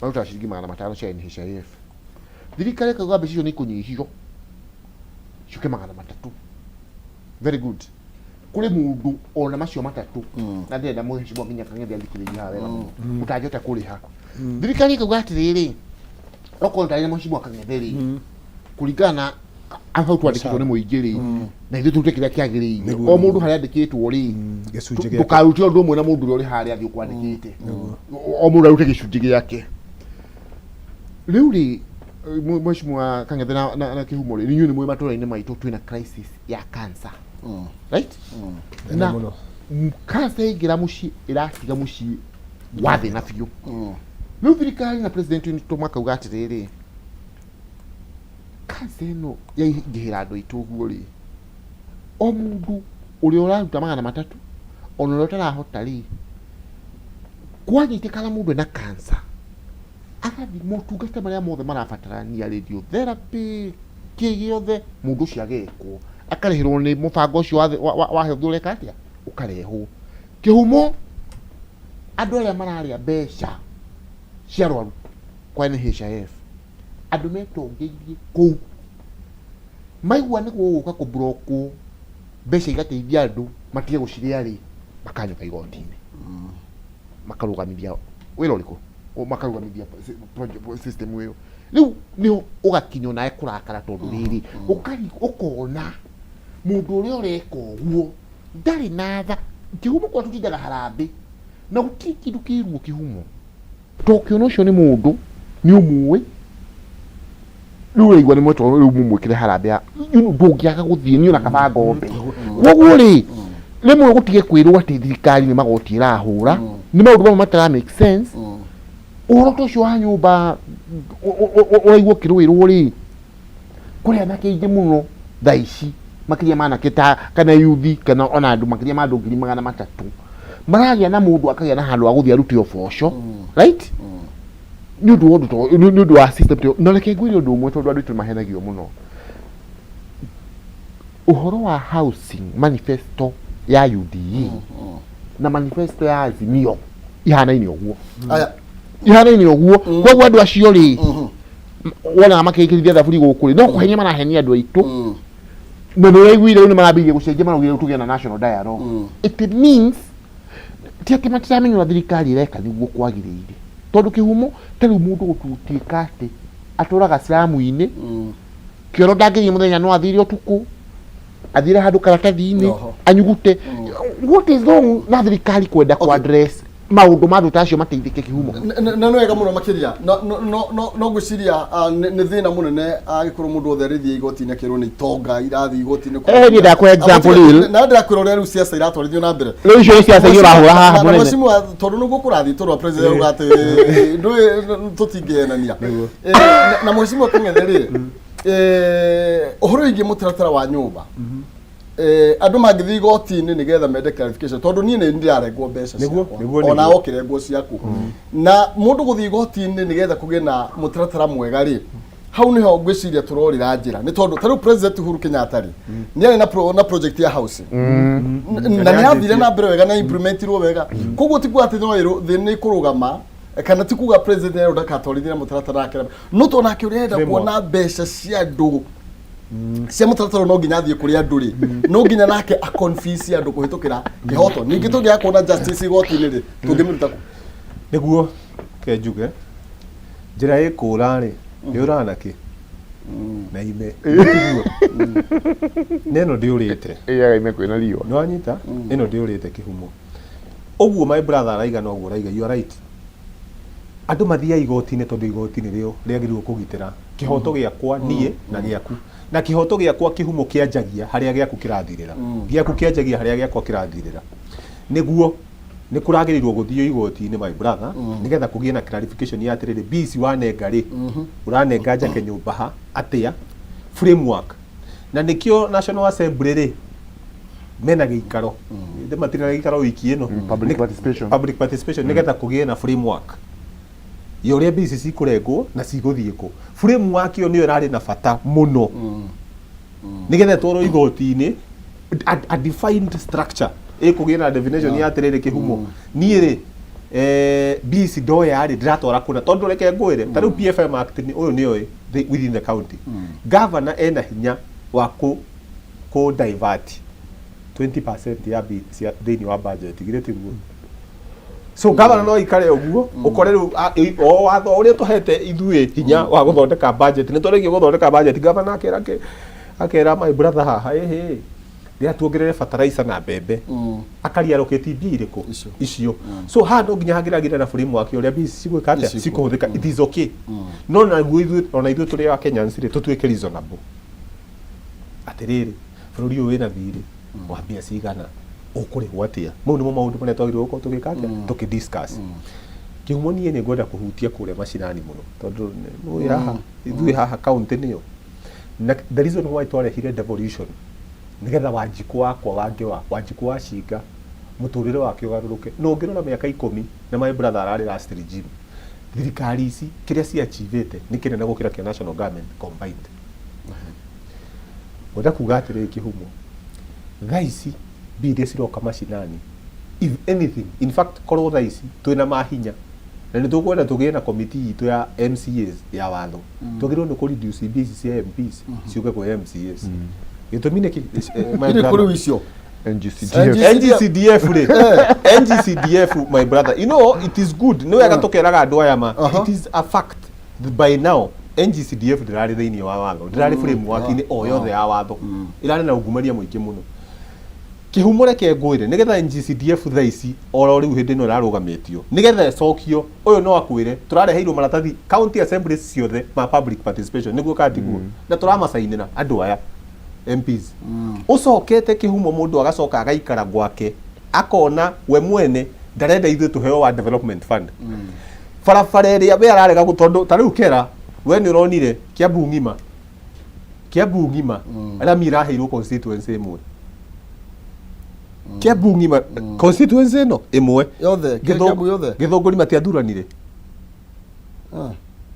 maruta ciringi 500 cia NHIF thirikari kauga mbeca icio ni kunyihio ciuke 300 very good kuri mundu ona macio matatu na ndenda mheshimiwa nginya kangethi athikiriria wega mutangihota kuriha thirikari kauga atiriri okorwo ndari mheshimiwa kangethi kuringana aho twandikitwo ni muingi ri na ithu tute kiria kiagiriire o mundu haria andikitwo ri tukaruti undu umwe na mundu uri haria athi kwandikite o mundu arute gicunji giake riu ri mheshimiwa kangethi na kihumo ri ninyu ni mwe matura-ini maitu twina crisis ya cancer right na cancer ingira muci iratiga muci wathi na fiu riu thirikari na president ni tumakauga atiriri cancer ino yaingihira andu aitu guo ri o mundu uri uraruta 300 ona uri utarahota ri kwanyitikana mundu ena cancer akathi motungata maria mothe marabatarania radiotherapy kigiothe mundu ucio agekwo akarehirwo ni mubango ucio wa health ureka atia ukarehwo kihumo andu aria mararia mbeca cia arwaru kwa NHIF andu metongeithie kou maigua ni guka ku block mbeca igateithia andu matige guciria ri makanyuka igoti-ini makarugamithia wira uriku makarugamithia system wiyo riu ni ugakinyo nae kurakara tondu riri ukona mundu uria ureka uguo ndari na tha kihumo kwa tutindaga harambe na guti kindu kiruo kihumo tokyo no cio ni mundu ni umwe riu igwa ni mweto riu mumwikire harambe ndungiaga guthie ni ona kaba ngombe koguo ri rimwe gutige kwirwo ati thirikari ni magoti irahura ni maundu mamwe matara make sense uhoro tocio wa nyumba uraigwo kirwirwo ri kuria nakiingi muno thaici makiria manakita kana yuthi kana ona andu makiria ma andu 300 maragia na mundu akagia na handu aguthia ruti oboco right ni undu wa system to no reke ngwiri undu umwe tondu andu itu mahenagio muno uhoro wa housing manifesto ya UDE na manifesto ya Azimio ihanaine uguo ihanaine uguo koguo andu acio ri wona makikirithia thaburi gukuri no kuhenya marahenia andu aitu no no igwire ni marabirie gucenjia marugire tugia na national dialogue it means tiake matiramenywa thirikari ireka niguo kwagiriire tondu kihumo tari mundu gututika ati aturaga slamu-ini kioro ndangiri muthenya no athire utuku athire handu karatathi-ini anyugute what is wrong na thirikari kwenda ku address maundu ma tacio mateithike kihumo na no ega muno makiria no guciria ni thina munene agikuru mundu othe rithie igoti-ini akirwo ni tonga irathi igoti-ini ni ndakwa example real na ndakwira uri siasa iratwarithio na mbere riu icio siasa irahura haha munene mheshimiwa tondu nuguo kurathi turwa president ugate ndu tutingienania na mheshimiwa Kang'ethe ri uhoro ingi mutaratara wa nyumba andu magithi igoti-ini nigetha mende clarification tondu nie ni ndirarengwo mbeca ona okirengwo ciaku na mundu guthi igoti-ini nigetha kugie na mutaratara mwega ri hau niho ngwiciria turorira njira ni tondu taru president Uhuru Kenyatta ri ni ari na project ya housing na ni athire na mbere wega na implementirwo wega koguo ti kwati no iru thini kurugama kana ti kuga president ero ndakatorithira mutaratara wake no tona akiurenda kuona mbeca cia andu cia mutaratara no nginya athie kuri andu ri no nginya nake a confuse andu kuhitukira kihoto ningi tungia kuona justice igoti-ini ri tungimiruta ku niguo ke njuge njira ikura ri ni urana ki na ime neno ndiurite ime kwina rio no anyita ino ndiurite kihumo Oguo my brother araiga no guo araiga, you are right. Andu mathia igoti-inĩ tondũ igoti-inĩ rĩo rĩagĩrĩirwo kũgitĩra kĩhoto gĩakwa niĩ na gĩaku, na kĩhoto gĩakwa kĩhumo kĩanjagia harĩa gĩaku kĩrathirĩra, gĩaku kĩanjagia harĩa gĩakwa kĩrathirĩra. Nĩguo nĩ kũragĩrĩirwo gũthio igoti-inĩ my brother, nĩgetha kũgĩe na clarification ya atĩrĩrĩ, bici wanenga rĩ, ũranenga njake nyũmba ha atĩa framework. Na nĩkĩo National Assembly rĩ mena gĩikaro, matirĩ na gĩikaro wiki ĩno, public participation nĩgetha kũgĩe na framework ya ũrĩa bici cikũrengwo na cigũthiĩ kũ. Framework ĩyo nĩyo ĩrarĩ na bata mũno nĩgetha twarwo igoti-inĩ a defined structure ĩkũgĩa na definition ya atĩrĩrĩ kĩhumo. Niĩ rĩ bici ndoya rĩ ndĩratwara kũna, tondũ reke ngwĩre ta rĩu PFM Act ũyũ nĩyo within the county. Governor ena hinya wa kũ divert 20% ya bill thĩinĩ wa budget gire tiguo. So governor no ikare ũguo ũkore rĩu o watho ũrĩa tũhete ithuĩ hinya wa gũthondeka budget, nĩ tũrĩgio gũthondeka budget, governor akera my brother haha rĩa tuongerere fertilizer na mbembe akaria roketi irĩkũ icio. So ha no nginya hagĩragĩra na framework ũrĩa bici cigwĩka atĩa cikũhũthĩka, it is okay. No na ithuĩ tũrĩ wa Kenyans rĩ tũtuĩke reasonable atĩrĩrĩ, bũrũri ũyũ wĩna thirĩ wa mbia cigana, ũkũrĩhwo atĩa. Mau nĩmo maũndũ marĩa twagĩrĩirwo gũkorwo tũgĩka atĩa tũkĩdiscuss. Kĩhumo niĩ nĩ ngwenda kũhutia kũrĩa macinani mũno, tondũ ithuĩ haha kaunti nĩyo, na the reason why twarehire devolution nĩgetha Wanjikũ wakwa Wanjikũ wa Cinga mũtũrĩre wake ũgarũrũke. No ũngĩrora mĩaka 10 na my brother ararĩ last regime, thirikari ici kĩrĩa ciachivĩte nĩ kĩnene gũkĩra kĩa national government combined. Wenda kuga atĩrĩrĩ kĩhumo, thaa ici mbia iria ciroka macinani, if anything, in fact korwo thaa ici twĩna mahinya na nĩ tũkwenda tũgĩe na committee itũ ya MCAs ya watho, twagĩrĩirwo nĩ kũ reduce mbia ici cia MPs ciũke kwa MCAs. Gĩtũmi nĩ kũrĩ icio NGCDF rĩ NGCDF my brother, you know it is good, nĩ wega tũkeraga andũ aya ma, it is a fact that by now NGCDF ndĩrarĩ thĩinĩ wa watho, ndĩrarĩ framework-inĩ o yothe ya watho, ĩrarĩ na ungumania mũingĩ mũno. Kĩhumo reke ngwĩre nĩgetha NGCDF thaa ici oro rĩu hĩndĩ ĩno ĩrarũgamĩtio nĩgetha ĩcokio, ũyũ no akwĩre tũrareheirwo maratathi county assemblies ciothe ma public participation nĩguo katiguo, na tũramacainĩra andũ aya MPs. Ũcokete kĩhumo mũndũ agacoka agaikara gwake akona we mwene ndarenda ithuĩ tũheo wa development fund. Barabara ĩrĩa we ararega tondũ ta rĩu kera we nĩ ũronire Kiambu ng'ima arĩa miraheirwo constituency ĩmwe, Kiambu ng'ima constituency ĩno ĩmwe yothe Gĩthũngũri matiathuranire,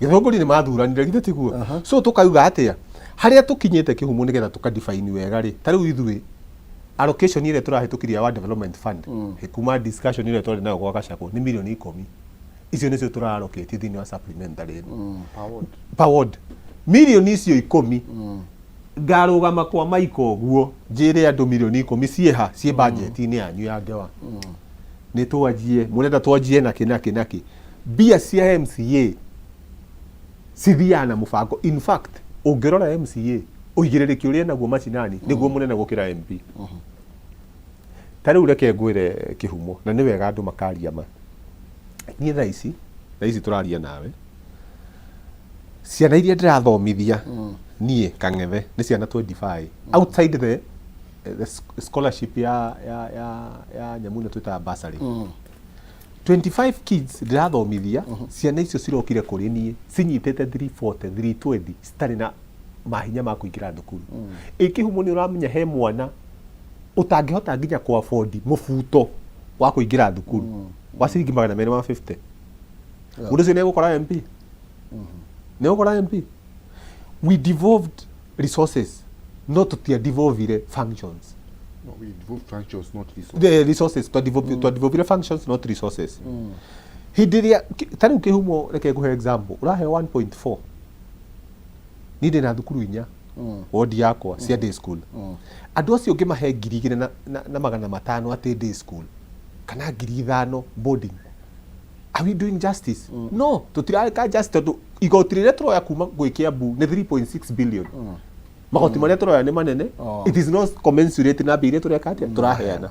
Gĩthũngũri nĩ mathuranire githĩ tiguo. So tũkauga atĩa harĩa tũkinyĩte kĩhumo nĩgetha tũkadefine wega rĩ, ta rĩu ithuĩ allocation ile tũrahĩtũkirie wa development fund kuma discussion ile twarĩ nayo gwa Gachagũ nĩ milioni 10. Icio nĩcio tũrallocate thĩinĩ wa supplementary powered milioni icio 10. Ngarũgama kwa Maiko guo njĩre andũ milioni 10 cieha cie budget-inĩ yanyu ya ngewa. Nĩ twanjie mũrenda twanjie naki mbia cia MCA cithiana na mũbango. In fact ũngĩrora MCA ũigĩrĩrĩki ũrĩa naguo macinani nĩguo mũnene gũkĩra MP. Ta rĩu reke ngwĩre kĩhumo na nĩ wega andũ makaria ma. Niĩ thaa ici tũraria nawe, ciana iria ndĩrathomithia niĩ Kameme nĩ ciana 25 outside the scholarship ya nyamũ twĩtaga bursary. 25 kids ndĩrathomithia, ciana icio cirokire kũrĩ niĩ cinyitĩte 340 320 citarĩ na mahinya ma kũingĩra thukuru. Kĩhumo nĩ ũramenya he mwana ũtangĩhota nginya ku afford mũbuto wa kũingĩra thukuru wa ciringi 250. Mũndũ ũcio nĩ egũkora MP, nĩ egũkora MP. We devolved resources, not to devolve functions. No, we devolve functions, not resources. The resources to devolve functions, not resources. Hĩndĩ ĩrĩa ta rĩu kĩhumo reke ngũhe example, ũrahe 1.4 niĩ ndĩna thukuru 4 ward yakwa cia day school. Andũ acio ngĩmahe 2,000 na 500 atĩ day school kana 5,000 boarding. Are we doing justice? No, tũtirareka justice tondũ igoti rĩrĩa tũroya kuma gwĩ Kiambu nĩ 3.6 billion. magoti maria turoya ni manene it is not commensurate na mbere tureka atia turaheana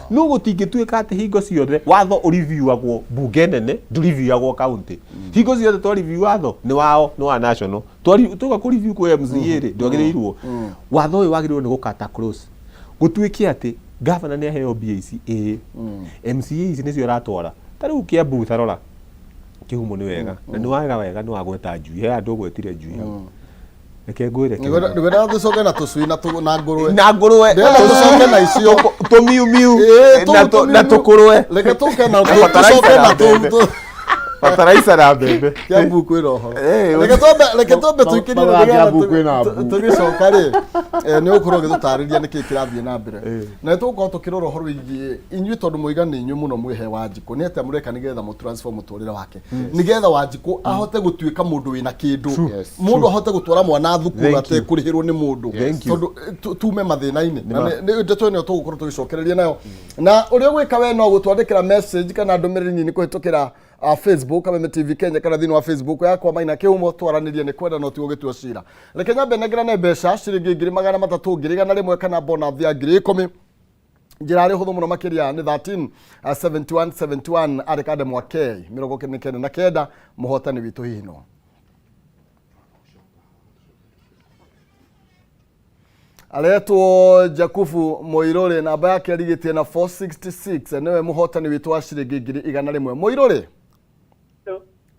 no gutingituika ati hingo ciothe watho uriviewagwo bunge nene nduriviewagwo county hingo ciothe to review watho ni wao no wa national tuga ku review ku MCA ri ndwagirirwo watho uyu wagirirwo ni gukata close gutuike ati governor ni aheo BAC MCA ici nicio ratwara tariu Kiambu tarora kihumo ni wega na ni wega ni wagweta njui he andu gwetire njui reke ngwire nigwenda tucoke na tucui na ngurwe tucoke na icio tumiumiu na tukurwe reke tuke na tucoke na tu Pataraisa na mbembe. Kiambu kwira uhoro. Reke twambe tuikirie tugicoka ri ni ukorwo gitutariria niki kirathie na mbere. Na tugukorwo tukirora uhoro wigie inyui tondu muigani inyu muno mwihe Wanjiku ni atia mureka nigetha mu transform muturire wake. Nigetha Wanjiku ahote gutuika mundu wina kindu. Mundu ahote gutwara mwana thukuru ate kurihirwo ni mundu. Tondu tume mathina-ini. Ni ndeto ni tugukorwo tugicokereria nayo. Na uria gwika we no gutwandikira message kana ndumiriri nyini kuhitukira Facebook Kameme TV Kenya kana thini wa Facebook yakwa Maina Kihumo twaranirie ni kwenda no tugitua cira reke nyambe negira ne mbeca ciringi 300,000 kana bonus ya 10,000 njira ri huthu muno makiria ni 137171 arikade mwake 99 muhotani witu hino aletwo Jakufu Moirore namba yake arigitie na 466 niwe muhotani witu wa ciringi 100,000 Moirore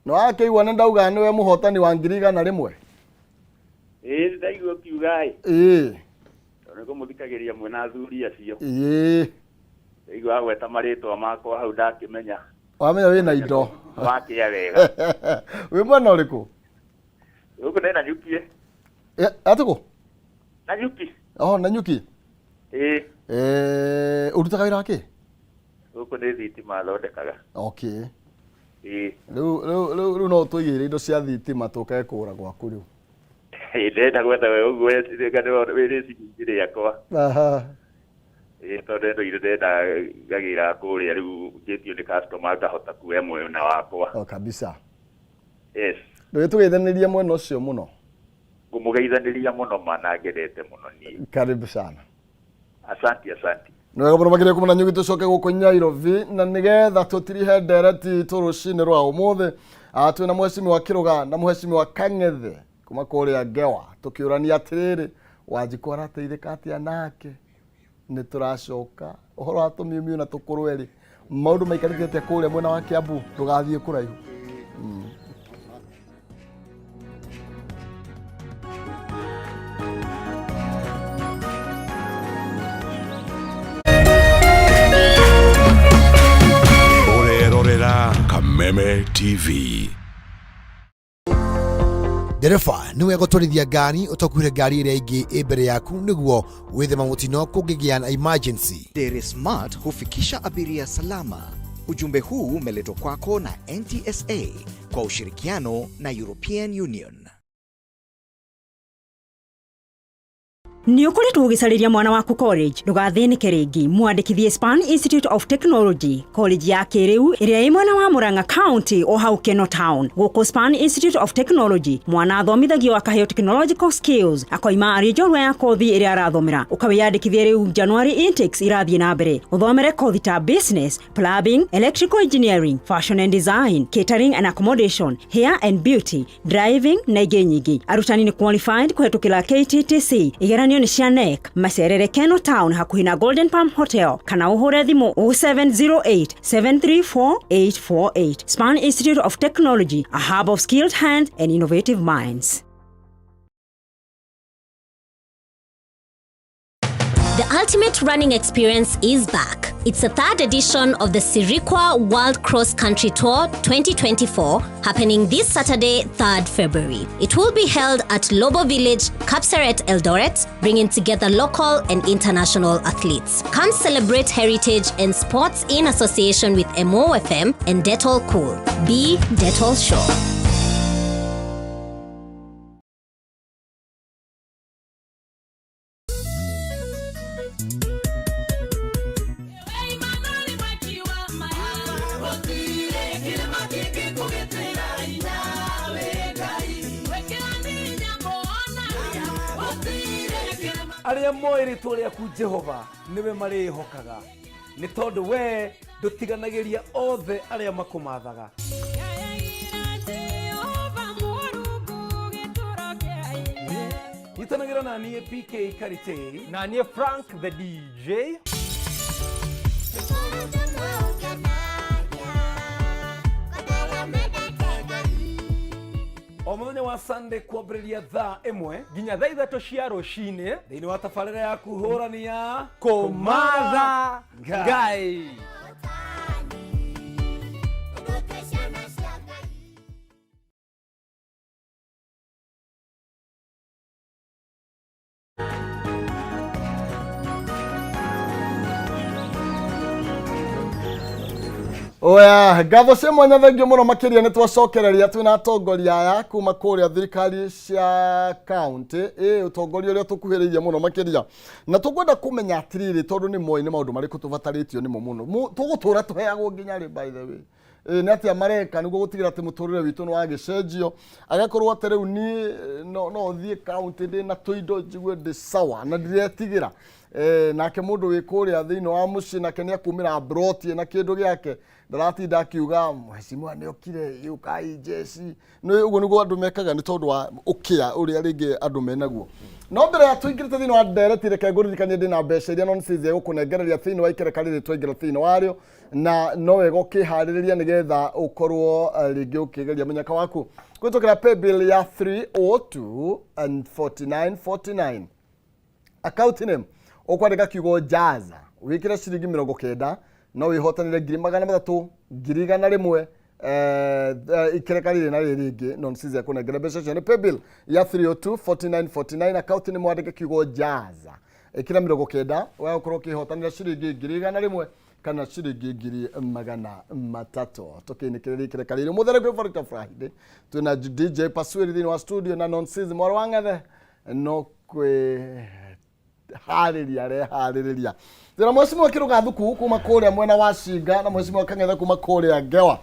no ake iwana ndauga niwe muhotani wa 100,000 ndaigua kiugai niko muthikagiria mwena athuri acio ndaigua agweta maritwa makwa hau ndakimenya wamenya wina indo wakia wega wi mwana uriku uko ndena nyukie atuko na nyuki na nyuki urutaga wira wake uko ndi thitima thondekaga okay Riu no tuigire indo cia thitima tukae kura gwaku riu ndenda gwetha we uguo ngano wiri cingire yakwa tondu ndo ndenda ngagira kuria riu ngitio ni customer ngahota kuoya mwena wakwa kabisa ndu tugeithanirie mwena ucio muno ngumugeithaniria muno mana ngerete muno ni karibu sana asante Nwega muno magire kumana nyugi tucoke guku Nyairobi na nigetha tutirihe ndereti turucini rwa umuthe twina mheshimiwa wa Kiruga na mheshimiwa wa Kang'ethe kuma kuria Ngewa tukiurania atiriri Wanjiku arateithika atia nake ni turacoka uhoro atumiumiu na tukurweri maundu maikarite atia kuria mwena wa Kiambu tugathie kuraihu Kameme TV. Dereva niwe gutwarithia ngari utakuire ngari iria ingi imbere yaku niguo withema mutino kungigia na emergency. Dere Smart hufikisha abiria salama. Ujumbe huu umeletwa kwako na NTSA kwa ushirikiano na European Union. Ni ukoretwo ugicariria mwana waku college ndugathinike ringi mwandikithie Span Institute of Technology college ya kiriu iria ĩ mwena wa Murang'a County o hau Keno Town guku Span Institute of Technology mwana athomithagio akaheo technological skills akoima ari njorwa ya kothi iria arathomera ukawiyandikithie riu January intakes irathie na mbere uthomere kothi ta business plumbing electrical engineering fashion and design catering and accommodation hair and beauty driving na ingĩ nyingĩ arutani ni qualified kuhetukira KTTC igeranio ni cia NEC macerere Keno Town hakuhi na Golden Palm Hotel kana uhure thimu 0708-734-848. Span Institute of Technology, a hub of skilled hands and innovative minds. The ultimate running experience is back. It's the third edition of the Sirikwa World Cross Country Tour 2024 happening this Saturday, 3rd February. It will be held at Lobo Village, Kapseret, Eldoret, bringing together local and international athletes. Come celebrate heritage and sports in association with MOFM and Dettol Cool. Be Dettol Show. Wekera ni nyambo ona, aria moiri turia ku Jehova niwe mari hokaga ni tondu we ndutiganagiria othe aria makumathaga. Itanagira na niye PK Karite na niye Frank the DJ. Omuthenya wa Sunday kwambĩrĩria thaa 1 nginya thaa 3 cia rũcinĩ thĩinĩ wa tabarĩra ya kũhũrania kũmatha Ngai. Oya, gatho cia mwanya thengio muno makiria ni twacokereria twina atongoria aya kuma kuria thirikari cia county utongoria uria tukuhiririe muno makiria na tukwenda kumenya atiriri tondu ni moi ni maundu mariku tubataritio nimo muno tugutura tuheagwo nginya ri by the way ni atia mareka niguo gutigira ati muturire witu ni wagicenjio agakorwo ati riu ni no thie county ndi na tuindo njigwe ndi sawa na ndiretigira nake mundu wi kuria thiini wa muci nake ni akumira abroad na kindu giake ndaratinda akiuga mheshimiwa ni okire yukai jesi no uguo niguo andu mekaga ni tondu wa ukia uria ringi andu menaguo no mbere ya tuingirite thiini wa ndereti reke nguririkanie ndina mbeca iria non cize gukunengereria thiini wa ikerekarire twaingira thiini wario na no wega ukihariria nigetha ukorwo ringi ukigeria munyaka waku gwitukira pay bill ya 302 and 4949 account name ukwandika kiugo jaza wikire ciringi 90 no wihotanire 300 100 ikerekarire na ringi non cize kunengera mbeca cio ni pay bill ya 302 4949 account name wandike kiugo jaza ikira 90 wa ukorwo kihotanire ciringi 100 kana ciringi 300 tukinikirira ikerekarire muthere kwi Forika Friday tuna DJ Paswiri thini wa studio na non cize mwaro wangathe no kwe hariria thira mheshimiwa Kiruga Thuku kuma kuria mwena wa Shinga na mheshimiwa Kangetha kuma kuria Ngewa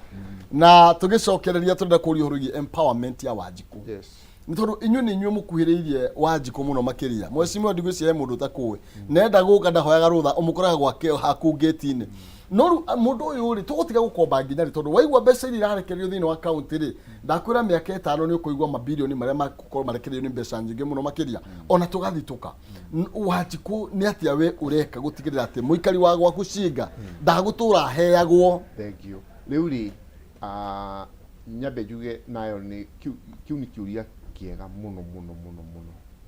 na tugicokereria turenda kuriuhurugia empowerment ya Wanjiku. Yes. Nitondu inyu ni inyu mukuhiriirie Wanjiku muno makiria mheshimiwa ndigwiciria mundu takuwe nenda guka ndahoyaga rutha umukoraga gwake haku gate-ini no mundu uyu ri tugutiga gukomba nginya ri tondu waigua mbeca iria irarekerio thiini wa county ri ndakwira miaka 5 ni ukuigua mabilioni maria makukorwo marekerio ni mbeca nyingi muno makiria ona tugathituka Wanjiku ni atia we ureka gutigirira ati muikari wa gwaku Shinga ndagutura heagwo. Thank you. Riu ri nyabe juge nayo ni kiu ni kiuria kiega muno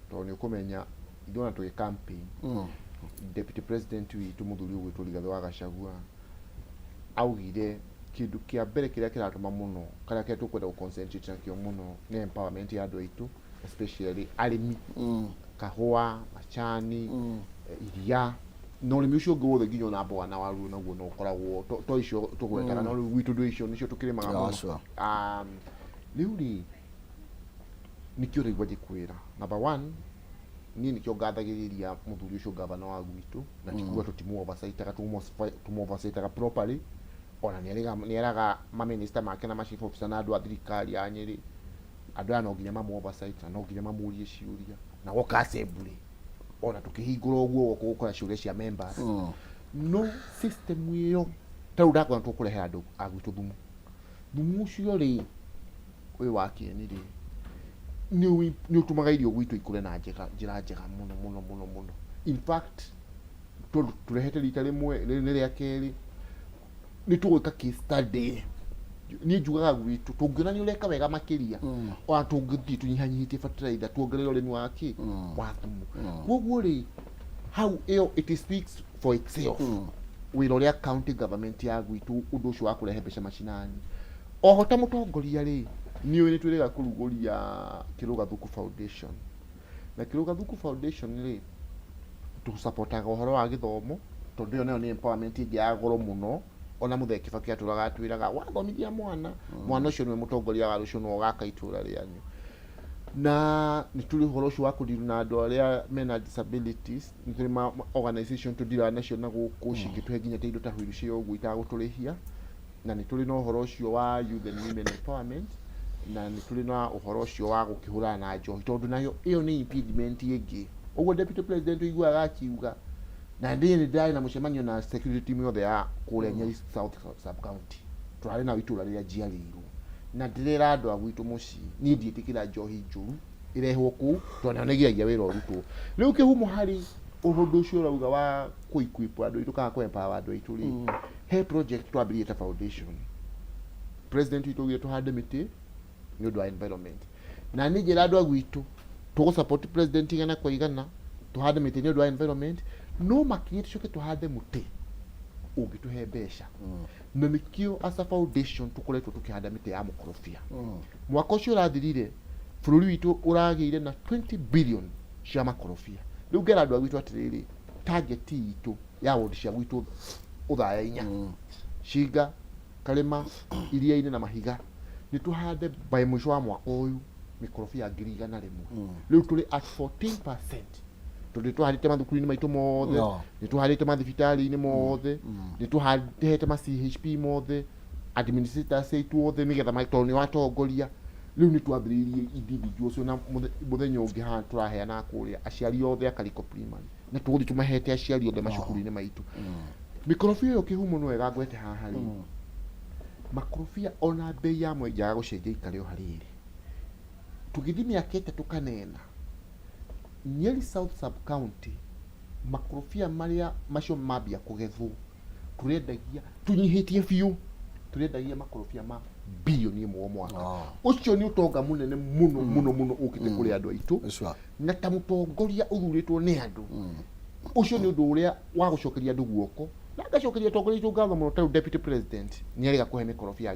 tondu ni ukumenya ndona tugi campaign deputy president witu muthuri ugwitwo Rigathi wa Gachagua augire kindu kia mbere kiria kiratuma muno karia kia tukwenda ku concentrate nakio muno ni empowerment ya andu aitu especially arimi kahua machani iria no rimi ucio ngwothe nginya na mboga na waru naguo no koragwo to icio tugwetaga no witu ndu icio nicio tukirimaga muno riu ri nikio rigwa gikwira number 1 ni nikio gathagiriria muthuri ucio gavana wa gwitu na tikuwa tutimu oversight tumu oversight properly ona ni eraga ma minister make na ma chief officer na andu a thirikari ya Nyeri andu ana nginya ma oversight na nginya mamurie ciuria na woka assembly ona tukihingura uguo gukora ciuria cia members no system iyo tau ndakona tukurehe andu agwitu thumu ucio ri wi wakieni ri ni utumaga irio gwitu ikure na njira njega muno in fact turehete rita rimwe ni ria keri ni tugwika case study ni njugaga gwitu tungiona ni ureka wega makiria ona tungithi tunyihanyihitie fertilizer tuongerere urimi waki wa thumu koguo ri how it speaks for itself wira uria county government ya gwitu undu ucio wa kurehe mbeca macinani oho ta mutongoria ri ni we twirega kuruguria Kiruga Thuku Foundation na Kiruga Thuku Foundation ri tu supportaga uhoro wa githomo tondu yo ni empowerment ingi ya goro muno ona muthe Kibaki aturaga twiraga wathomithia mwana ucio ni mutongoria wa rucio no gaka itura rianyu na ni tuli uhoro ucio wa kudiru na andu aria mena disabilities ni tuli ma organization to deal nacio na gukushingi tuhe nginya teindo ta hwiru cio gwita guturihia na ni tuli no uhoro ucio wa youth and women empowerment na ni tuli na uhoro ucio wa gukihura na njohi tondu nayo iyo ni impediment ingi Oguo deputy president iguaga akiuga na ndini ndai na mucemanio na security team yothe ya kuria Nyeri South sub county turari na witura riria jiariirwo na ndirira andu agwitu muci ni ndietikira njohi njuru irehwo ku tona negiagia wira urutwo riu kihumo hari uhundu ucio urauga wa kuequip andu itu kana kuempower andu itu ri he project twambirie ta foundation president witu ugie tuhande miti ni undu wa environment na ni njira andu agwitu tugo support president igana kwa igana tuhande miti ni undu wa environment no makiri tucoke tuhande muti ungituhe mbeca na nikio as a foundation tukoretwo tukihanda miti ya mukorofia mwaka ucio urathirire bururi witu uragiire na 20 billion cia makorofia riu ngera andu agwitu atiriri target itu ya wodi cia gwitu uthaya inya Shiga Karema iria-ini na Mahiga ni tuhande by mwisho wa mwaka uyu mikorofia 100,000 riu tuli at 14%. Tundi tuhandite mathukuru-ini maitu mothe ni tuhandite mathibitari-ini mothe ni tuhandite ma CHP mothe administrators aitu othe nigetha maitoni watongoria riu ni twambiririe individuals na muthenya ungi ha turaheana kuria aciari othe akariko primary na tuguthi tumahete aciari othe macukuru-ini maitu mikorofia yo kihumo no wega ngwete haha ri makorofia ona bei ya mwe njaga gucenjia ikareo hariri tugithi miaka 3 kanena Nyeri South sub county makorofia maria macio mambia kugethwo turendagia tunyihitie biu turendagia makorofia ma bilioni 1 mwaka ucio ni utonga munene muno ukite kuri andu aitu na ta mutongoria uthuritwo ni andu ucio ni undu uria wa gucokeria andu guoko na gacokeria tongoria itu ngatho muno ta deputy president ni ariga kuhe mikorofia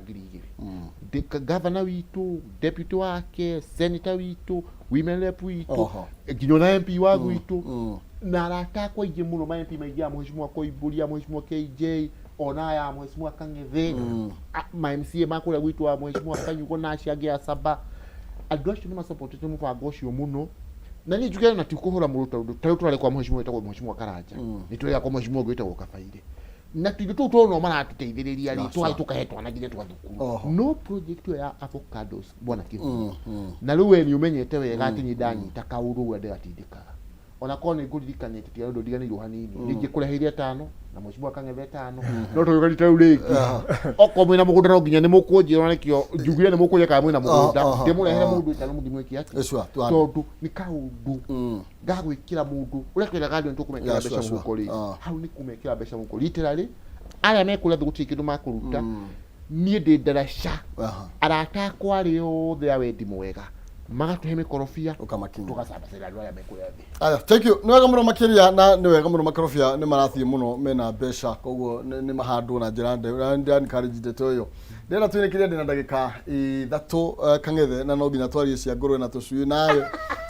2,000 governor witu deputy wake senator witu women rep witu nginya na MP wa gwitu na aratakwa ingi muno ma MP maingi ya mheshimiwa Koiburia mheshimiwa KJ ona ya mheshimiwa Kangethe ma MCA makuria gwitu wa mheshimiwa Kanyugo na ciagia saba andu acio ni masupportete mubango ucio muno na ni njugire na tikuhura muruta undu tari turare kwa mheshimiwa wetagwo mheshimiwa Karanja ni turega kwa mheshimiwa gwetagwo Kabaire na tuitu tuno maratuteithiriria ri tukahetwa na ngire twathukuru no project ya avocados bwana kihu na riu ni umenyete wega ati ni ndanyita kauru wende atindikaga ona kone nguririkanite tia ndo ndiganirwo hanini ningi kureheria 5 na mheshimiwa Kangethe 5 no tuyuganite riu riki oko mwina mugunda no nginya ni mukunjira nikio njugire ni mukunjira ka mwina mugunda ndimurehere mundu itano mudimweki ati tondu ni kaundu ngagwikira mundu urekwira gadi ntukumekira besha mukuri hau ni kumekira besha mukuri literally aya mekula thuguti kindu makuruta nie ndi ndarasha arata kwari othe awendi mwega magatuhe mikorofia ukamakinya tukasabasira andu aya mekuya thi aya thank you ni wega muno makiria na ni wega muno makorofia ni marathie muno mena besha koguo ni mahandu na njira ndi encourage toyo ndena twinikiria ndina ndagika 3 Kangethe na no nginya twarie cia ngurwe na tucui nayo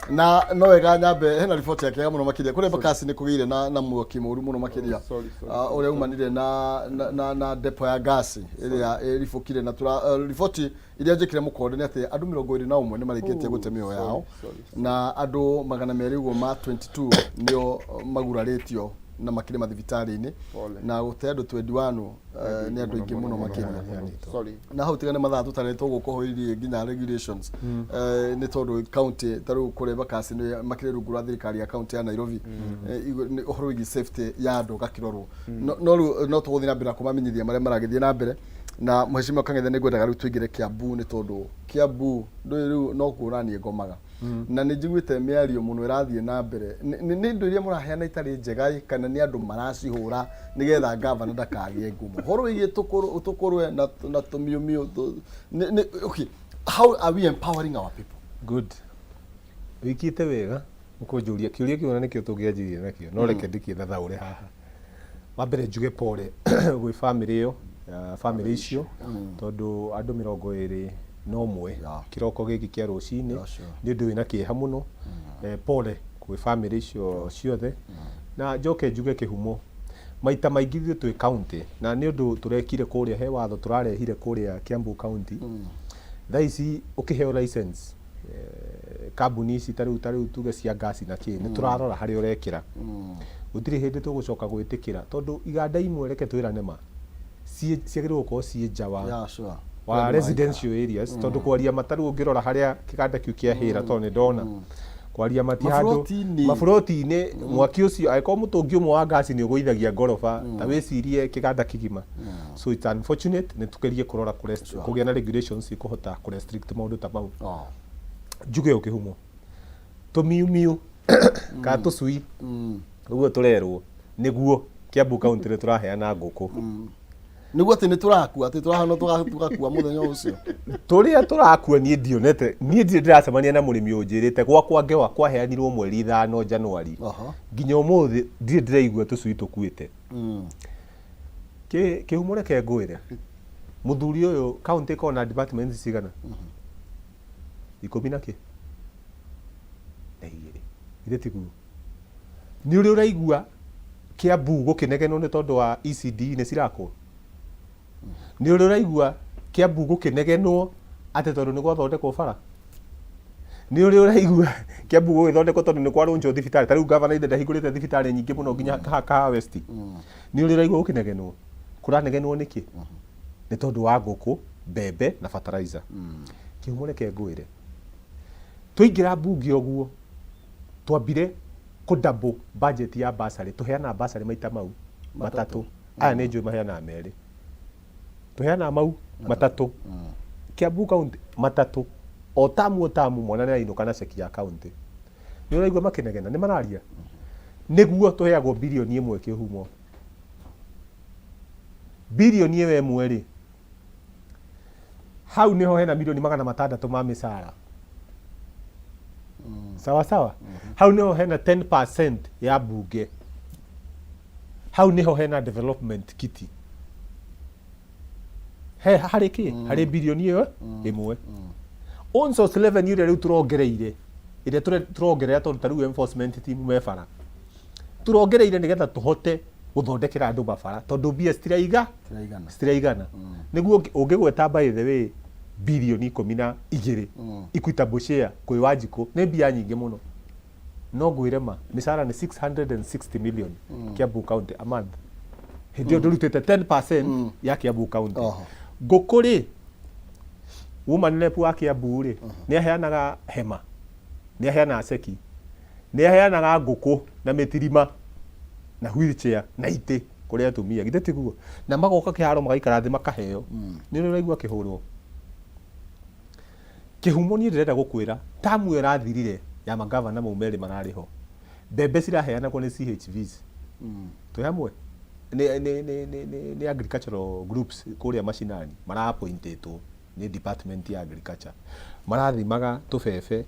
na no wega nyambe hena report yake muno makiria kuri bakasi ni kugire na muoki muru muno makiria ore umanire na depo ya gasi iria rifokire na report iria njikire mukode ni ati andu 21 ni marikitie gutemio yao na andu 200 ugo ma 22 nio maguraritio na makire mathibitari-ini na gute andu 21 ni andu ingi muno makiria na hau tigane mathaa tutaretwo gukohoirie nginya regulations ni tondu county taru kure bakasi ni makire rungu rwa thirikari ya county ya Nairobi uhoro wigi safety ya andu gakirorwo no tuguthina mbere kumamenyithia maria maragithie na mbere na mheshimiwa Kangethe ni ngwendaga riu twingire Kiambu ni tondu Kiambu riu no kuranie ngomaga na ni njiguite miario muno irathie na mbere ni ndu iria muraheana itari njega kana ni andu maracihura nigetha governor ndakagie ngumo horo wigi tukurwe na tumiumio okay how are we empowering our people good wikite wega ukunjuria kiuria kiona nikio tungianjirie nakio no reke ndikie thathaure haha wa mbere njuge pole gwi family iyo family icio tondu andu 20 no mwe kiroko giki kia rucini ni undu wina kieha muno pole gwi family icio ciothe na njoke njuge kihumo maita maingi thio twi county na ni undu turekire kuria he watho turarehire kuria Kiambu county thaici ukiheo license kambuni ici tariu tuge cia gasi na kini turarora hari urekira utiri hindi tugucoka gwitikira tondu iganda imwe reke twirane ma ciagirwo gukorwo cie njawa wa residential areas tondu kwaria mataru ungirora haria kiganda kiu kiahira tondu ndona kwaria mati handu mafuroti-ini mwaki ucio aiko mutungi umwe wa gas ni ugoithagia ngorofa ta wicirie kiganda kigima so it's unfortunate ni tukerie kurora kugia na regulations ikuhota ku restrict maundu ta mau njuge ukihumo tumiumiu ka tucui uguo turerwo niguo Kiambu County ni turaheana nguku niguo ati ni turakua ati turahana tugakua muthenya ucio turia turakua nie ndionete nie ndiracemania na murimi unjirite gwakwa ngewa kwaheanirwo mweri 5 Januari nginya umuthi ndiraigua tucui tukuite kihumure ke ngwire muthuri uyu county kona department cigana 10 na ki ire tigu ni uri uraigua Kiambu gukinegenwo ni tondu wa ECD ni cirakwo ni uri uraigua Kiambu gukinegenwo ati tondu ni gwathondekwo bara ni uri uraigua Kiambu gugithondekwo tondu ni kwarunjwo thibitari tariu governor inde ndahingurite thibitari nyingi muno nginya Kaha West ni uri uraigua gukinegenwo kuranegenwo niki ni tondu wa nguku mbembe na fertilizer kihumure ke ngwire tuingira mbunge oguo twambire ku double budget ya basari tuheana basari maita mau matatu aya ni njui maheana meri tuheana mau matatu Kiambu County matatu o tamu mwana ni ainuka na ceki ya county ni uraigua makinegena ni mararia niguo tuheagwo bilioni 1 kihumo bilioni ewe mweri hau niho hena milioni 600 ma misara sawa hau niho hena 10% ya bunge hau niho hena development kiti hari ki hari bilioni iyo imwe onso 11 yure riu turongereire ire turongerera tondu taru enforcement team mefara turongereire nigetha tuhote guthondekera andu mabara tondu mbia citiraigana niguo ungigweta by the way bilioni 12 equitable share kwi Wanjiku ni mbia nyingi muno no ngwire ma misara ni 660 million Kiambu County a month hindi ndurutete 10% ya Kiambu County ngukuri woman rep wa Kiambu ri ni aheanaga hema ni aheanaga ceki ni aheanaga nguku na mitirima na wheelchair na ite kuria atumia gite tiguo na magoka kiharo magaikara thi makaheo ni uraigua kihurwo kihumo ni ndirenda gukwira tamu irathirire ya magavana maumeri marariho mbembe ciraheana ko ni CHVs to hamwe ni agricultural groups kuria mashinani mara appointetwo ni department ya agriculture marathimaga tubebe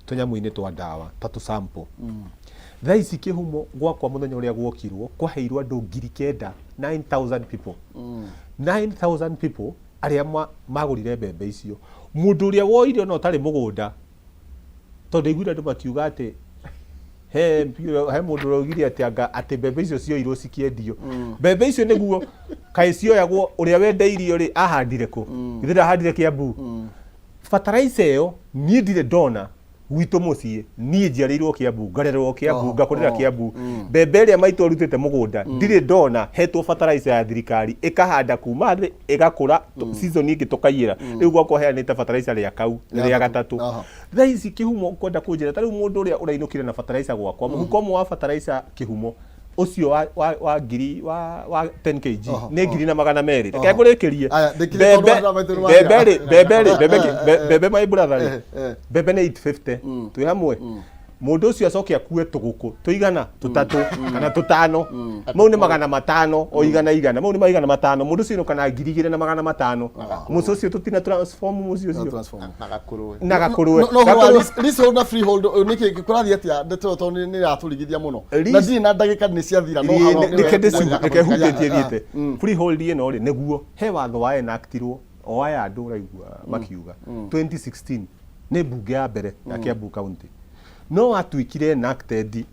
tunyamu-ini twa ndawa tatu sample thaici kihumo gwakwa muthenya uria gwokirwo kwaheirwo andu 9,000 people 9,000 people aria magurire mbembe icio mundu uria woire no tari mugunda tondu igwira andu makiuga ati he mundu rogire ati mbembe icio cioirwo cikiendio mbembe icio niguo kai cioyagwo uria wendeirio ri ahandire ku githira ahandire Kiambu fertilizer iyo nie ndire ndona gwitu mucii nie njiarirwo Kiambu ngarerwo Kiambu ngakurira Kiambu mbembe iria maitu rutite mugunda ndire ndona hetwo fertilizer ya thirikari ikahanda kuma thi igakura season ingi tukaiyira riu gwakwa heanite fertilizer ya kau ya gatatu thaici kihumo kwenda kunjira tariu mundu uria urainukire na fertilizer gwakwa muhuko wa fertilizer kihumo ucio wa ngiri wa 10 kg ne ngiri na 200 reke ngurikirie bebe my brother bebe ne 850 tu hamwe mundu ucio acokia kuwe tuguku tuigana tutatu kana tutano mau ni 500 o igana mau ni 500 mundu ucio kana ngiri 2 na 500 muso ucio tutina transform mucio nagakurwe leasehold na freehold niki kurathi atia ndeto ni raturigithia muno na ndi na ndagika ni ciathira no reke hutetie thiete freehold ino ri niguo he watho wa enactirwo o aya andu uraigua makiuga 2016 ni bunge ya mbere ya Kiambu County no atuikire enacted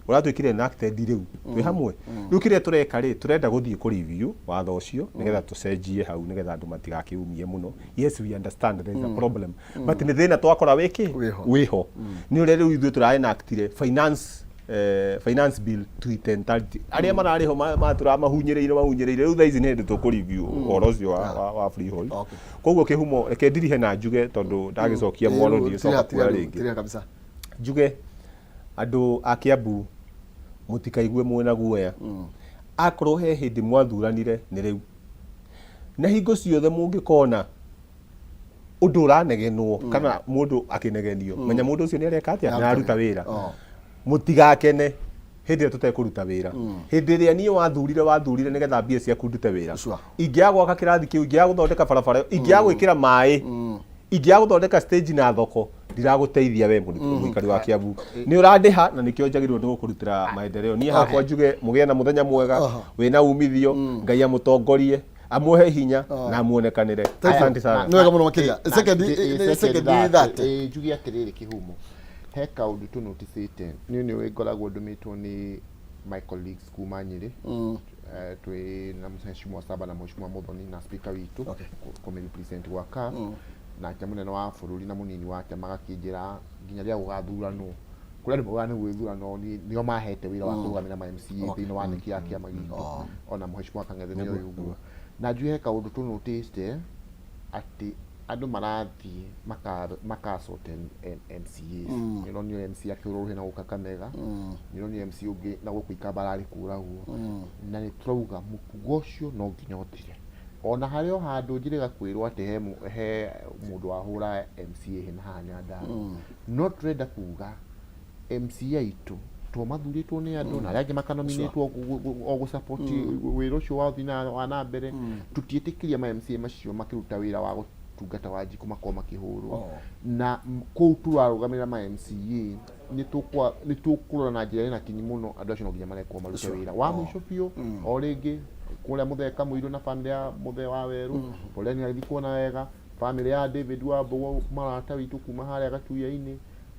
riu twi hamwe riu kire tureka ri turenda guthie ku review watho ucio nigetha tucenjie hau nigetha andu matigakiumie muno yes we understand there is a problem but ni thina twakora wiki wiho ni uri riu ithu tura enactire finance bill 210 aria marariho matura mahunyiriire riu thaici ni ndi tuku review oro ucio wa freehold koguo kihumo reke ndirihe na njuge tondu ndagicokia mwaro ni coka kwa ringi kabisa njuge andu a Kiambu mutikaigue mwena guoya akorwo he hindi mwathuranire ni riu na hingo ciothe mungikona undu uranegenwo kana mundu akinegenio menya mundu ucio ni areka atia na aruta wira mutigakene hindi tutekuruta wira hindi ria nie wathurire nigetha mbia ciaku ndute wira ingiagwaka kirathi kiu ingiaguthondeka barabara ingiagwikira mai ingiaguthondeka stage na thoko ndiraguteithia we muikari wa Kiambu ni urandiha na nikio njagirwo ndi gukurutira maendeleo nie hakwa njuge mugie na muthenya mwega wina umithio ngai amutongorie amuhe hinya na amuonekanire asante sana no wega muno makiria second that njuge atiriri kihumo he kaundu tu noticete ni ngoragwo ndumitwo ni my colleagues kuma Nyeri twi na mheshimiwa Saba na mheshimiwa Muthoni na speaker witu kome represent wa CAF na munene wa bururi na munini wake magakinjira nginya ria gugathuranwo kuria ndi mugane gwithurano nio mahete wira wa kurugamira ma MCA thini wa neki ya kiama gitu ona mheshimiwa Kang'ethe ni uguo na njuhe kaundu tu noticete ati andu marathi makasota MCAs nino ni MC akiuruhe na Kakamega nino ni MC ungi na gukuika barari kuraguo na ni turauga mukugo ucio no nginya otire ona hario handu njiriga kwirwo ati he mundu wahura MCA hina hanyanda no trade kuga MCA itu tumathuritwo ni andu na aria makanominitwo o gusupport wira ucio wa thina wa na mbere tutietikiria ma MCA macio makiruta wira wa tungata wa jiku makoma kihurwo na kou turarugamira ma MCA ni tukura na njira ina kinyi muno andu acio no nginya marekwo marute wira wa mwisho biu o ringi kuria mutheka muiru na family ya muthe wa weru poleni alikuona wega family ya David wa Bogo marata witu kuma haria gatuya-ini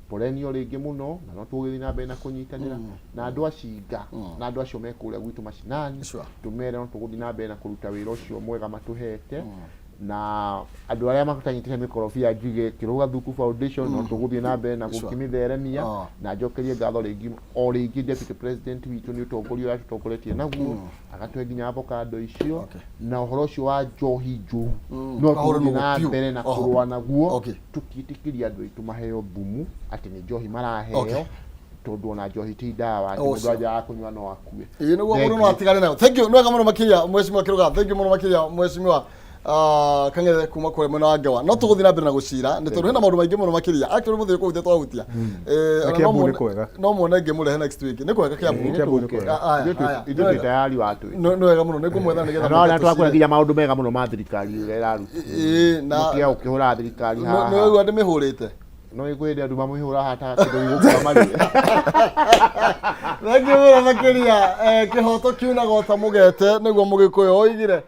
poleni oringi muno na no tugithi na mbere na kunyitanira na andu acinga na andu acio mekuria gwitu macinani tumere no tuguthi na mbere na kuruta wira ucio mwega matuhete na andu aria makutanyitire mikorofia njige Kiruga Thuku Foundation no tuguthi na mbere na gukimitheremia na njokerie ngatho ringi deputy president witu ni utongoria ura tutongoretie naguo agatwe nginya avocado icio na uhoro ucio wa njohi nju no tuguthi na mbere na kurwa naguo tukitikiria andu itu maheo thumu ati ni njohi maraheo tondu ona njohi ti dawa mundu aja akunywa no akue ii niguo mundu no atigane nayo thank you no wega muno makiria mheshimiwa Kiruga thank you muno makiria mheshimiwa Kang'ethe kuma kure mwena wa Ngewa no tuguthi na mbere na gucira ni tondu hena maundu maingi muno makiria actually muthiri ku thitwa hutia no muone ngemurehe next week ni kwega Kiambu ithu tayari watu no wega muno ni kumwetha nigetha no na twakura nginya maundu mega muno ma thirikari ira ruti na kia ukihura thirikari ha no wega ndimihurite no igwende andu mamuhura hata kindu igukura mari thank you muno makiria kihoto kiuna gota mugete niguo mugikuyu oigire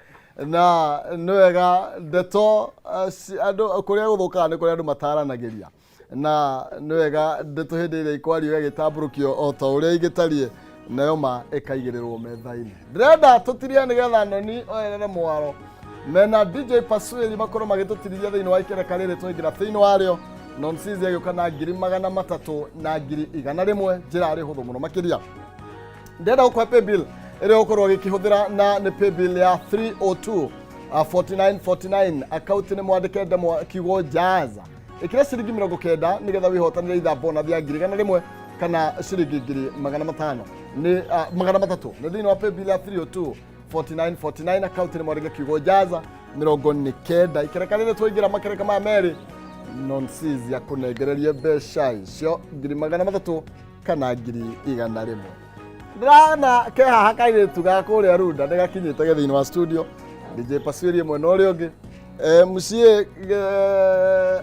na nwega ndeto andu kuria guthuka ni kuria andu mataranagiria na nwega ndeto hindi ire ikwario gitamburukio o ta uria igitarie nayo ma ikaigirirwo metha-ini ndirenda tutirie nigetha noni oyerere mwaro mena DJ Pasweli makorwo magitutiriria thiini wa ikereka riri twingira thiini wario nonsizi agiuka na 300 na 100 njira ari huthu muno makiria ndirenda gukwa pay bill ere ukorwo gikihuthira na ni pay bill ya 302 4949 account ni mwandike ndemo kigo jaza ikira ciringi 90 nigetha wihotanire itha bona thia 100 kana ciringi 500 ni 300 ni thini wa pay bill ya 302 4949 account ni mwandike kigo jaza 90 ikirekanire twingira makereka ma meri nonsizi ya kunegereria besha icio 300 kana 100 Ndana ke haha kairitu gakuria runda ndigakinyite gethiini wa studio DJ Pasweli mwena uria ungi mucie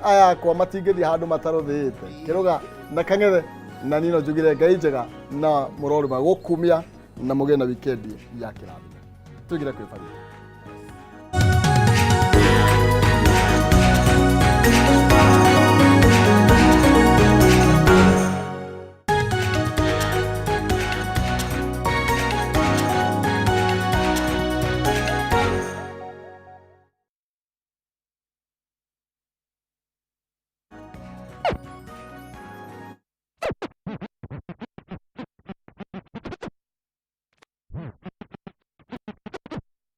aya kwa matingithi handu mataruthiite Kiruga na Kang'ethe na nino njugire ngai njega na muroruma gukumia na mugie na weekend ya kirathimo tugire kwifanyia